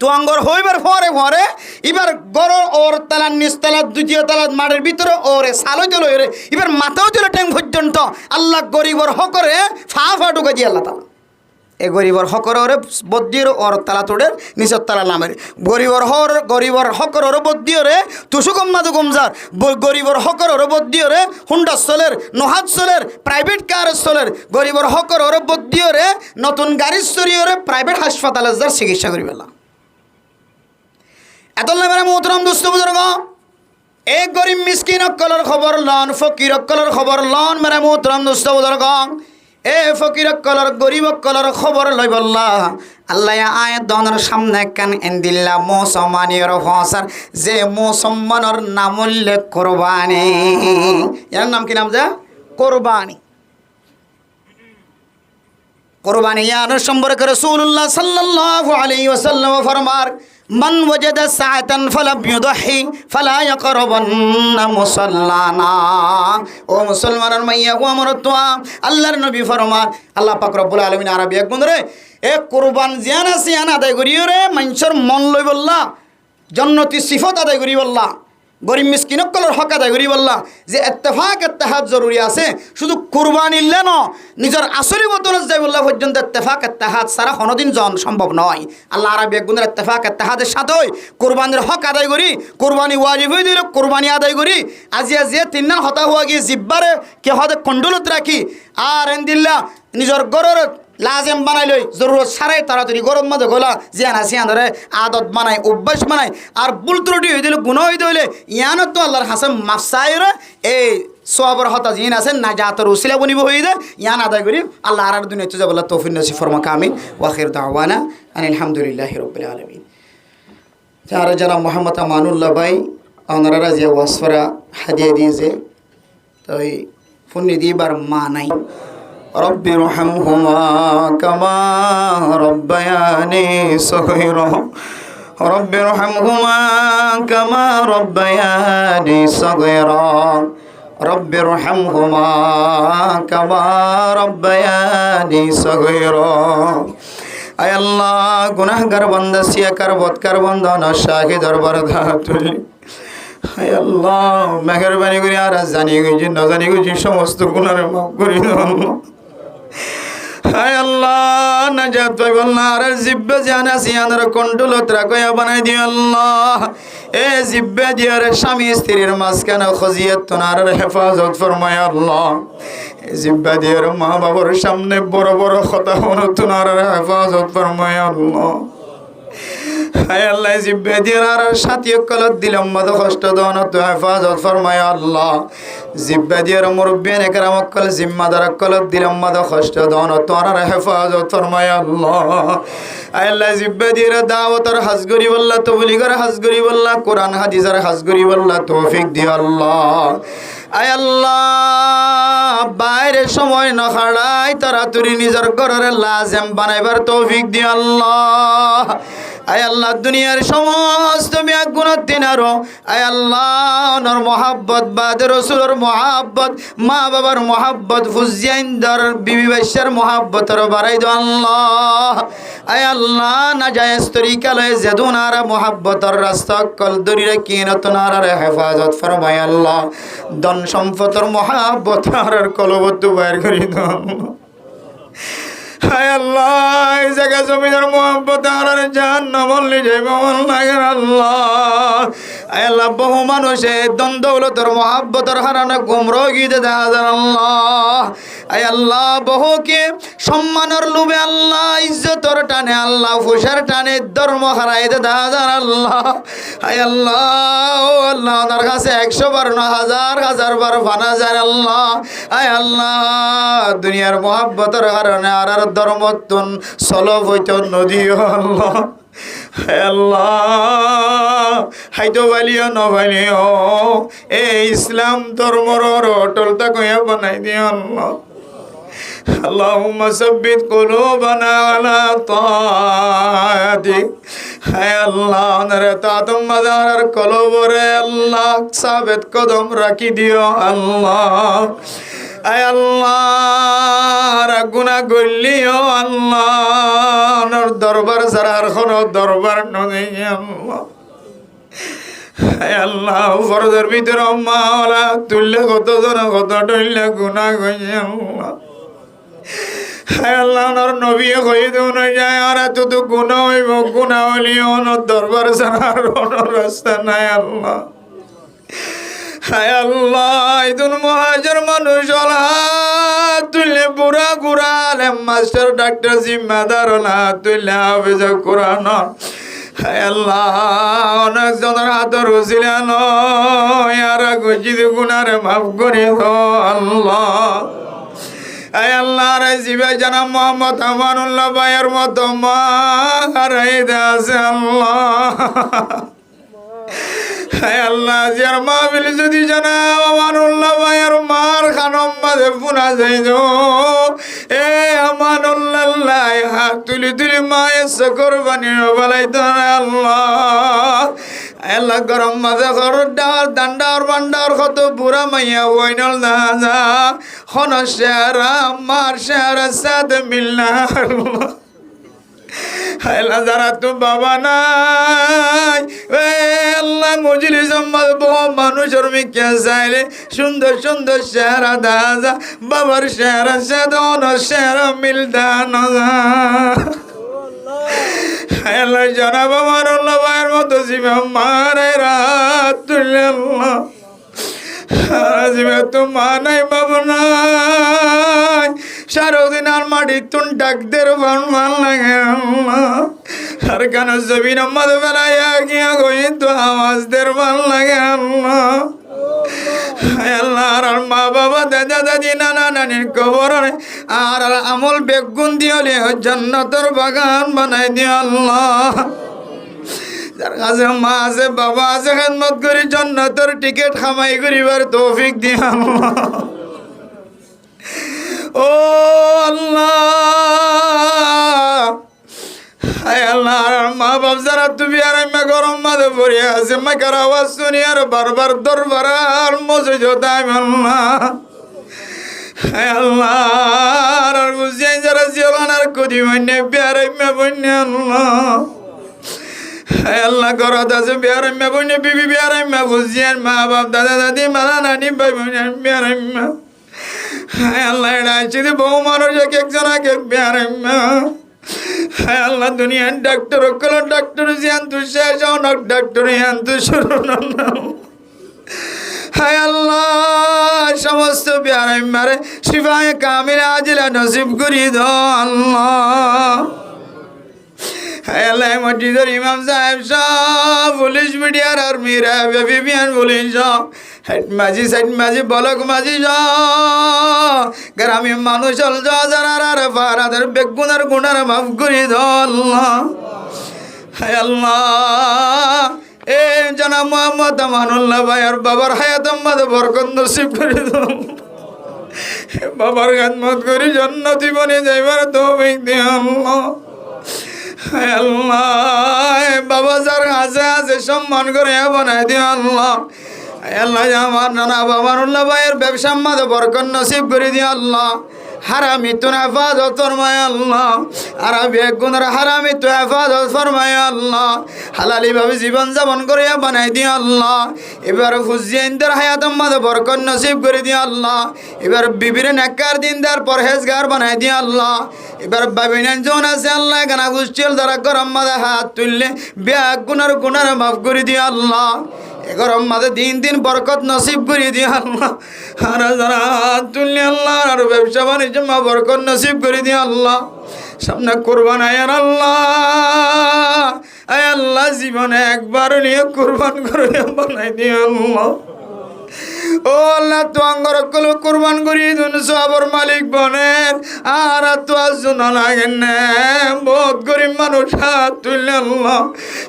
তোয়াঙ্গর হইবার পরে পরে এবার গরর ওর তালার নিচতলা দ্বিতীয় তলার মাঠের ভিতরে ওরে সালো চলো এবার মাথাও চলে ট্যাং পর্যন্ত আল্লাহ গরিবর হকরে ফা ফা ঢুকে দিয়ে আল্লাহ তালা এ গরিবর হকর ওরে বদ্দির ওর তালা তোড়ের নিচের তালা নামের গরিবর হকর ওরে বদ্দিওরে তুসু কম্মাদু কমজার গরিবর হকর ওরে বদ্দিওরে হুন্ডা চলের নহাত চলের প্রাইভেট কার চলের গরিবর হকর ওরে বদ্দিওরে নতুন গাড়ির চরিওরে প্রাইভেট হাসপাতালে যার চিকিৎসা করি পেলাম এত মেরা মোহতরম দোস্ত বুজুর্গ এক গরিব মিসকিন অকলের খবর লন ফকির অকলের খবর লন মেরা মোহতরম দোস্ত বুজুর্গ এ ফকির অকলের গরিব অকলের খবর লই বললা আল্লাহ আয়াত দনের সামনে কান এন্দিল্লা মুসলমানের ফসার যে মুসলমানের নাম উল্লেখ কোরবানি এর নাম কি নাম যা কোরবানি কোরবানি ইয়ার সম্পর্কে রাসূলুল্লাহ সাল্লাল্লাহু আলাইহি ওয়াসাল্লাম ফরমার মান ওয়াজাদা সাআতান ফালাম ইউদহি ফালা ইয়াকরাবান্না মুসাল্লানা ও মুসলমানের মাইয়া ও আমার তোয়া আল্লাহর নবী ফরমান আল্লাহ পাক রব্বুল আলামিন আরবি এক বন্ধুরে এ কুরবান জিয়ানা সিয়ানা আদায় করিও রে মানুষের মন লই বললা জান্নাতি সিফত আদায় করি বললা গরিব মিসকিন কলর হক আদায় করি বললা যে ইত্তেফাক ইত্তেহাদ জরুরি আছে শুধু কুরবানি ইল্লেন নিজের আসলি বদলে যাই বললা পর্যন্ত ইত্তেফাক ইত্তেহাদ সারা কোনোদিন জন সম্ভব নয় আল্লাহ আরবি এক গুণের ইত্তেফাক ইত্তেহাদের সাথে কুরবানির হক আদায় করি কুরবানি ওয়াজিব হয়ে দিল কুরবানি আদায় করি আজিয়া যে তিনদিন হতা হওয়া গিয়ে জিব্বারে কে হতে কন্ডলত রাখি আর এন্দিল্লা নিজের গরর লাজেম বানাই লই জরুরত সারাই তাড়াতাড়ি গরম মধ্যে গোলা জিয়ানা সিয়ান ধরে আদত বানাই অভ্যাস বানাই আর ভুল ত্রুটি হয়ে দিলে গুণ হয়ে দিলে ইয়ানত তো আল্লাহর হাসে মাফসাইর এই সবর হতা জিন আছে না জাতর উসিলা বনিব হয়ে যায় ইয়ান আদায় করি আল্লাহ আর দুনিয়া তো যাবল্লাহ তৌফিক নসিব ফরমা কামিল ওয়াখির দাওয়ানা আলহামদুলিল্লাহি রাব্বিল আলামিন যারা যারা মোহাম্মদ আমানুল্লাহ ভাই ওনারা যে ওয়াসফরা হাদিয়া দিয়েছে তো এই ফোনে দিবার মা নাই رب ارحمهما كما ربياني صغيرا رب ارحمهما كما ربياني صغيرا رب ارحمهما كما ربياني صغيرا আয় আল্লাহ গুনাহগার বান্দা সিয়াকার বদকার বান্দা নশাহি দরবার ধাতুল আয় আল্লাহ মেহেরবানি করে আর জানি গেছি না জানি গেছি সমস্ত গুনাহ মাফ করে দাও হায় আল্লাহ নাজাত পাইব আল্লাহ আর জিব্বে জানা সিয়ানের কন্ট্রোলত রাখয়া বানাই দিও আল্লাহ এ জিব্বে দিয়ার স্বামী স্ত্রীর মাঝখানে খজিয়ত তোনার হেফাজত ফরমায় আল্লাহ এ জিব্বে দিয়ার মা বাবার সামনে বড় বড় কথা হলো তোনার হেফাজত ফরমায় আল্লাহ হায় আল্লাহ জিব্বে দিয়ার আর সাথী কলত দিলাম মদ কষ্ট দন তো হেফাজত ফরমায় আল্লাহ জিব্বে দিয়ার মুরব্বিয়ান একরাম কল জিম্মাদার কলত দিলাম মদ কষ্ট দন তো আর হেফাজত ফরমায় আল্লাহ আয় আল্লাহ জিব্বে দিয়ার দাওয়াতর হাজগরি বল্লাহ তবলিগর হাজগরি বল্লাহ কোরআন হাদিসের হাজগরি বল্লাহ তৌফিক দিও আল্লাহ আয় আল্লাহ বাইরে সময় না খাড়াই তাড়াতাড়ি নিজের ঘরের লাজেম বানাইবার তৌফিক দিও আল্লাহ আয় আল্লাহ দুনিয়ার সমস্ত গুণার দিনারও আয় আল্লাহ ওনার মহাব্বত বাদ রসুলের মহাব্বত মা বাবার মহাব্বত ফুজিয়াইন্দার বিবি বাইশার মহাব্বতর বাড়াই দো আল্লাহ আয় আল্লাহ না যায় তরিকালয় যেদুনারা মহাব্বতর রাস্তা কল দরিরে কিনতনার হেফাজত ফরমায় আল্লাহ ধন সম্পদর মহাব্বত আর কলবত বাইর করি দাও হায় আল্লাহ এই জায়গা জমিনের মোহাম্মত আর জাহান্নাম বললি যাইব লাগে আল্লাহ। হায় আল্লাহ বহু মানুষে দ্বন্দ্বলতর মোহাব্বতর হারানো গুমরগিতে দেখা যায় আল্লাহ। হায় আল্লাহ বহুকে সম্মানের লোভে আল্লাহ ইজ্জতর টানে আল্লাহ ফুসার টানে ধর্ম হারাইতে দেখা যায় আল্লাহ। হায় আল্লাহ ও আল্লাহ ওনার কাছে 100 বার না হাজার বার ফানা যায় আল্লাহ। হায় আল্লাহ দুনিয়ার মোহাব্বতের কারণে আর ধর্মতন সলভ হইত নদী আল্লাহ। হায় আল্লাহ হাইতো বালিও নবালিও এই ইসলাম ধর্মর অটলতা কইয়া বানাই দিও আল্লাহ। আল্লাহুম্মা সাব্বিত কুলুবানা আলা তাআতিক। হায় আল্লাহ ওনারে তাতম মাদার কলবরে আল্লাহ সাবেত কদম রাখি দিও আল্লাহ। আয় আল্লাহ গুনাহ গলিও আল্লাহ ওনার দরবার ছাড়া আর কোনো দরবার নেই আল্লাহ। হায় আল্লাহ ফরজের ভিতরে মাওলা তুললে কতজন কত টইলে গুনাহ গই আল্লাহ। হায় আল্লাহ ওনার নবী কই দেও না যায় আর এত তো গুনাহ হইব গুনাহ হলিও ওনার দরবার ছাড়া আর কোনো রাস্তা নাই আল্লাহ। হায় আল্লাহ ইদুন মুহাজির মানুষ ওলা তুলে বুড়া গুড়া আলেম মাস্টার ডাক্তার জিম্মাদার ওলা তুলে হাফেজ কোরআন। হায় আল্লাহ অনেক জনের হাতের রসিলেন ইয়ারা গজিদ গুনারে মাফ করে দো আল্লাহ। হায় আল্লাহ রে জিবে জানা মোহাম্মদ আমানুল্লাহ ভাইয়ের মতো মা হারাই আছে আল্লাহ। হায় আল্লাহ যার মাহফিল যদি জানা আমানুল্লাহ ভাইয়ের মার খানম মাঝে পুনা যাইদ এ আমানুল্লাহ হাত তুলি তুলি মায়ের কোরবানি বলাইতো আল্লাহ। আল্লাহ গরম মাঝে ঘর ডার দান্ডার বান্ডার কত বুড়া মাইয়া ওইনল দাজা হন শেরা মার শেরা সাদ মিলনা আল্লাহ। আল্লাহ যারা তো বাবা নাই আল্লাহ মজলিস বহু মানুষের মিকে চাইলে সুন্দর সুন্দর চেহারা দাজা বাবার চেহারা সাদন চেহারা মিলদান আল্লাহ জানাব আমার আল্লাহ ভাইয়ের মতো জীব মারে রাত তুলে আল্লাহ জীবে তো মা নাই বাবা নাই সারাদিন আর মাটি তুন ডাকদের ভাল লাগে আল্লাহ। আর কেন জমিন মদ বেলাইয়া গিয়া গই তো আওয়াজদের ভাল লাগে আল্লাহ। আল্লাহ আর মা বাবা দাদা দাদি নানা নানির কবর আর আমল বেগুন দিলে জান্নাতের বাগান বানাই দিও আল্লাহ। যার কাছে মা আছে বাবা আছে খেদমত করি জান্নাতের টিকিট খামাই করিবার তৌফিক দিও আল্লাহ। ও আল্লাহ হায় আল্লাহ মা বাপ যারা তুমি আর আমি গরম মাঝে পড়ে আছে মাকার আওয়াজ শুনি আর বারবার দরবার আর মজে যোদাম আল্লাহ। হায় আল্লাহ আর বুঝিয়ে যারা জিওলান আর কদি বন্যে বিয়ার আমি বন্যে আল্লাহ। হায় আল্লাহ ঘরত আছে বিয়ার আমি বন্যে বিবি বিয়ার আমি বুঝিয়েন মা বাপ দাদা দাদি মালা নানি ভাই বন্যে বিয়ার আমি। হায় আল্লাহ এটা আছে বহু মানুষ এক একজন এক এক বিয়ার আমি। হায় আল্লাহ দুনিয়ার ডাক্তার কল ডাক্তার জিয়ান্তু শেষ অনেক ডাক্তার ইয়ান্তু শুরু না। হায় আল্লাহ সমস্ত বিয়ার মারে শিফায়ে কামিল আজিলা নসিব করি দো আল্লাহ। হায় আল্লাহ মসজিদের ইমাম সাহেব সব পুলিশ মিডিয়ার আর্মি র্যাব এফবিআই পুলিশ সব হেড মাঝি সাইড মাঝি বলক মাঝি সব গ্রামে মানুষ যারা ফারাদের বেগুনার গুণার মাফ করি দো আল্লাহ। হায় আল্লাহ এ জানা মোহাম্মদ আমানুল্লাহ ভাইয়ের বাবার হায়াত আমাদের বরকত নসিব করে দাও। বাবার খেদমত করি জান্নাতি বনে যাইবার তৌফিক দিও আল্লাহ। হায় আল্লাহ বাবা যার আছে আছে সম্মান করে বানাই দিও আল্লাহ। হায় আল্লাহ আমার নানা আমানুল্লাহ ভাইয়ের ব্যবসা আমাদের বরকত নসিব করে দিও আল্লাহ। হারামি তো হেফাজত ফরমায় আল্লাহ, আর বেগুনের হারামি তো হেফাজত ফরমায় আল্লাহ, হালালি ভাবে জীবন যাপন করিয়া বানাই দিও আল্লাহ। এবার হুজিয়াইনদের হায়াত মাঝে বরকত নসিব করে দিও আল্লাহ। এবার বিবির নেককার দিনদার পরহেজগার বানাই দিও আল্লাহ। এবার বাবিনান জন আছে আল্লাহ গানা গুষ্টিল যারা গরম মাঝে হাত তুললে বেগুনের গুনার মাফ করে দিও আল্লাহ। গরম মাঝে দিন দিন বরকত নসিব করে দিও আল্লাহ। আর যারা হাত তুললে আল্লাহ আর ব্যবসা বাণিজ্য মা বরকত নসিব করে দিও আল্লাহ। সামনে কোরবান আয়ার আল্লাহ, আয় আল্লাহ জীবনে একবার নিয়ে কোরবান করে বানাই দিও আল্লাহ। ও আল্লাহ তো আঙ্গর কল কোরবান করি দুন সবর মালিক বনের আর তো আজন লাগেন না বহুত গরিব মানুষ হাত তুললে আল্লাহ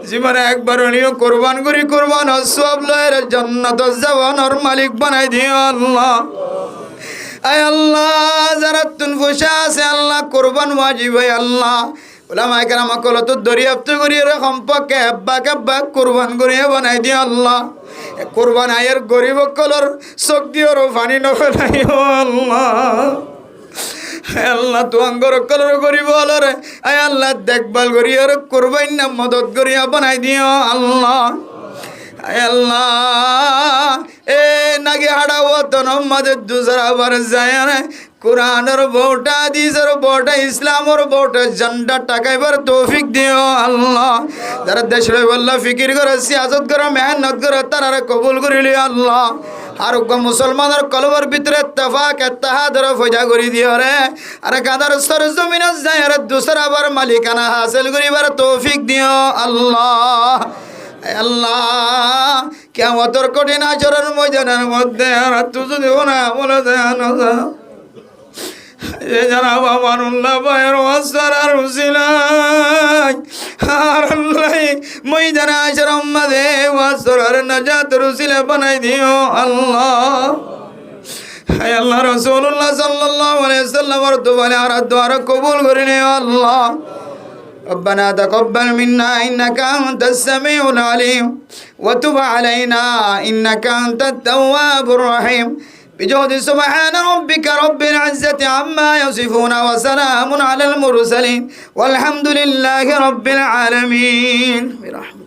জীবনে একবার নিয়ে কোরবান করি কোরবান সব লয়ের জান্নাত জাওয়ানোর মালিক বানাই দিও আল্লাহ। আয় আল্লাহ যারা তুন ফুসা আছে আল্লাহ কোরবান ওয়াজিব হয় আল্লাহ। ওলামায়ে কেরাম কল তো দরিয়াপ্ত করিয়ে সম্পর্কে হেব্বা কেব্বা কোরবান করিয়ে বানাই দিও আল্লাহ। কোরবান আয়ের গরিব কলর চোখ দিওর পানি নফেলাই আল্লাহ। আল্লাহ তো আঙ্গর কলর গরিব হলরে আয় আল্লাহ দেখভাল করিয়ে কোরবান না মদত করিয়া বানাই দিও আল্লাহ। আয় আল্লাহ এ নাকি হাড়াও তো নম্মাদের দুসরা বার যায় না কোরআনের বউটা হাদিসের বউটা ইসলামের বউটা ঝান্ডা টাকাইবার তৌফিক দিও আল্লাহ। যারা দেশের বল্লা ফিকির করে সিয়াসত করে মেহনত করে তারা কবুল করিলি আল্লাহ। আর মুসলমানের কলবের ভিতরে ইত্তেফাক ইত্তেহাদের ফয়দা করে দিও রে। আর গাদার সরজমিনে যায় আর দুসরা বার মালিকানা হাসিল করিবার তৌফিক দিও আল্লাহ। আল্লাহ কিয়ামতের কঠিন আচরণ ময়দানের মধ্যে আর তুই যদি না বলে দেন জনাব আমানুল্লাহ ভাইয়ের ওয়াসার রুসিলাই আর আল্লাহ ময়দানে আসার মাঝে ওয়াসার নাজাত রুসিলা বানাই দিও আল্লাহ। হায় আল্লাহ রাসূলুল্লাহ সাল্লাল্লাহু আলাইহি ওয়াসাল্লামের দোয়া আর দোয়া কবুল করে নিও আল্লাহ। ربنا تقبل منا إنك أنت السميع العليم وتب علينا إنك أنت التواب الرحيم بجهد سبحان ربك رب العزة عما يصفون وسلام على المرسلين والحمد لله رب العالمين برحمته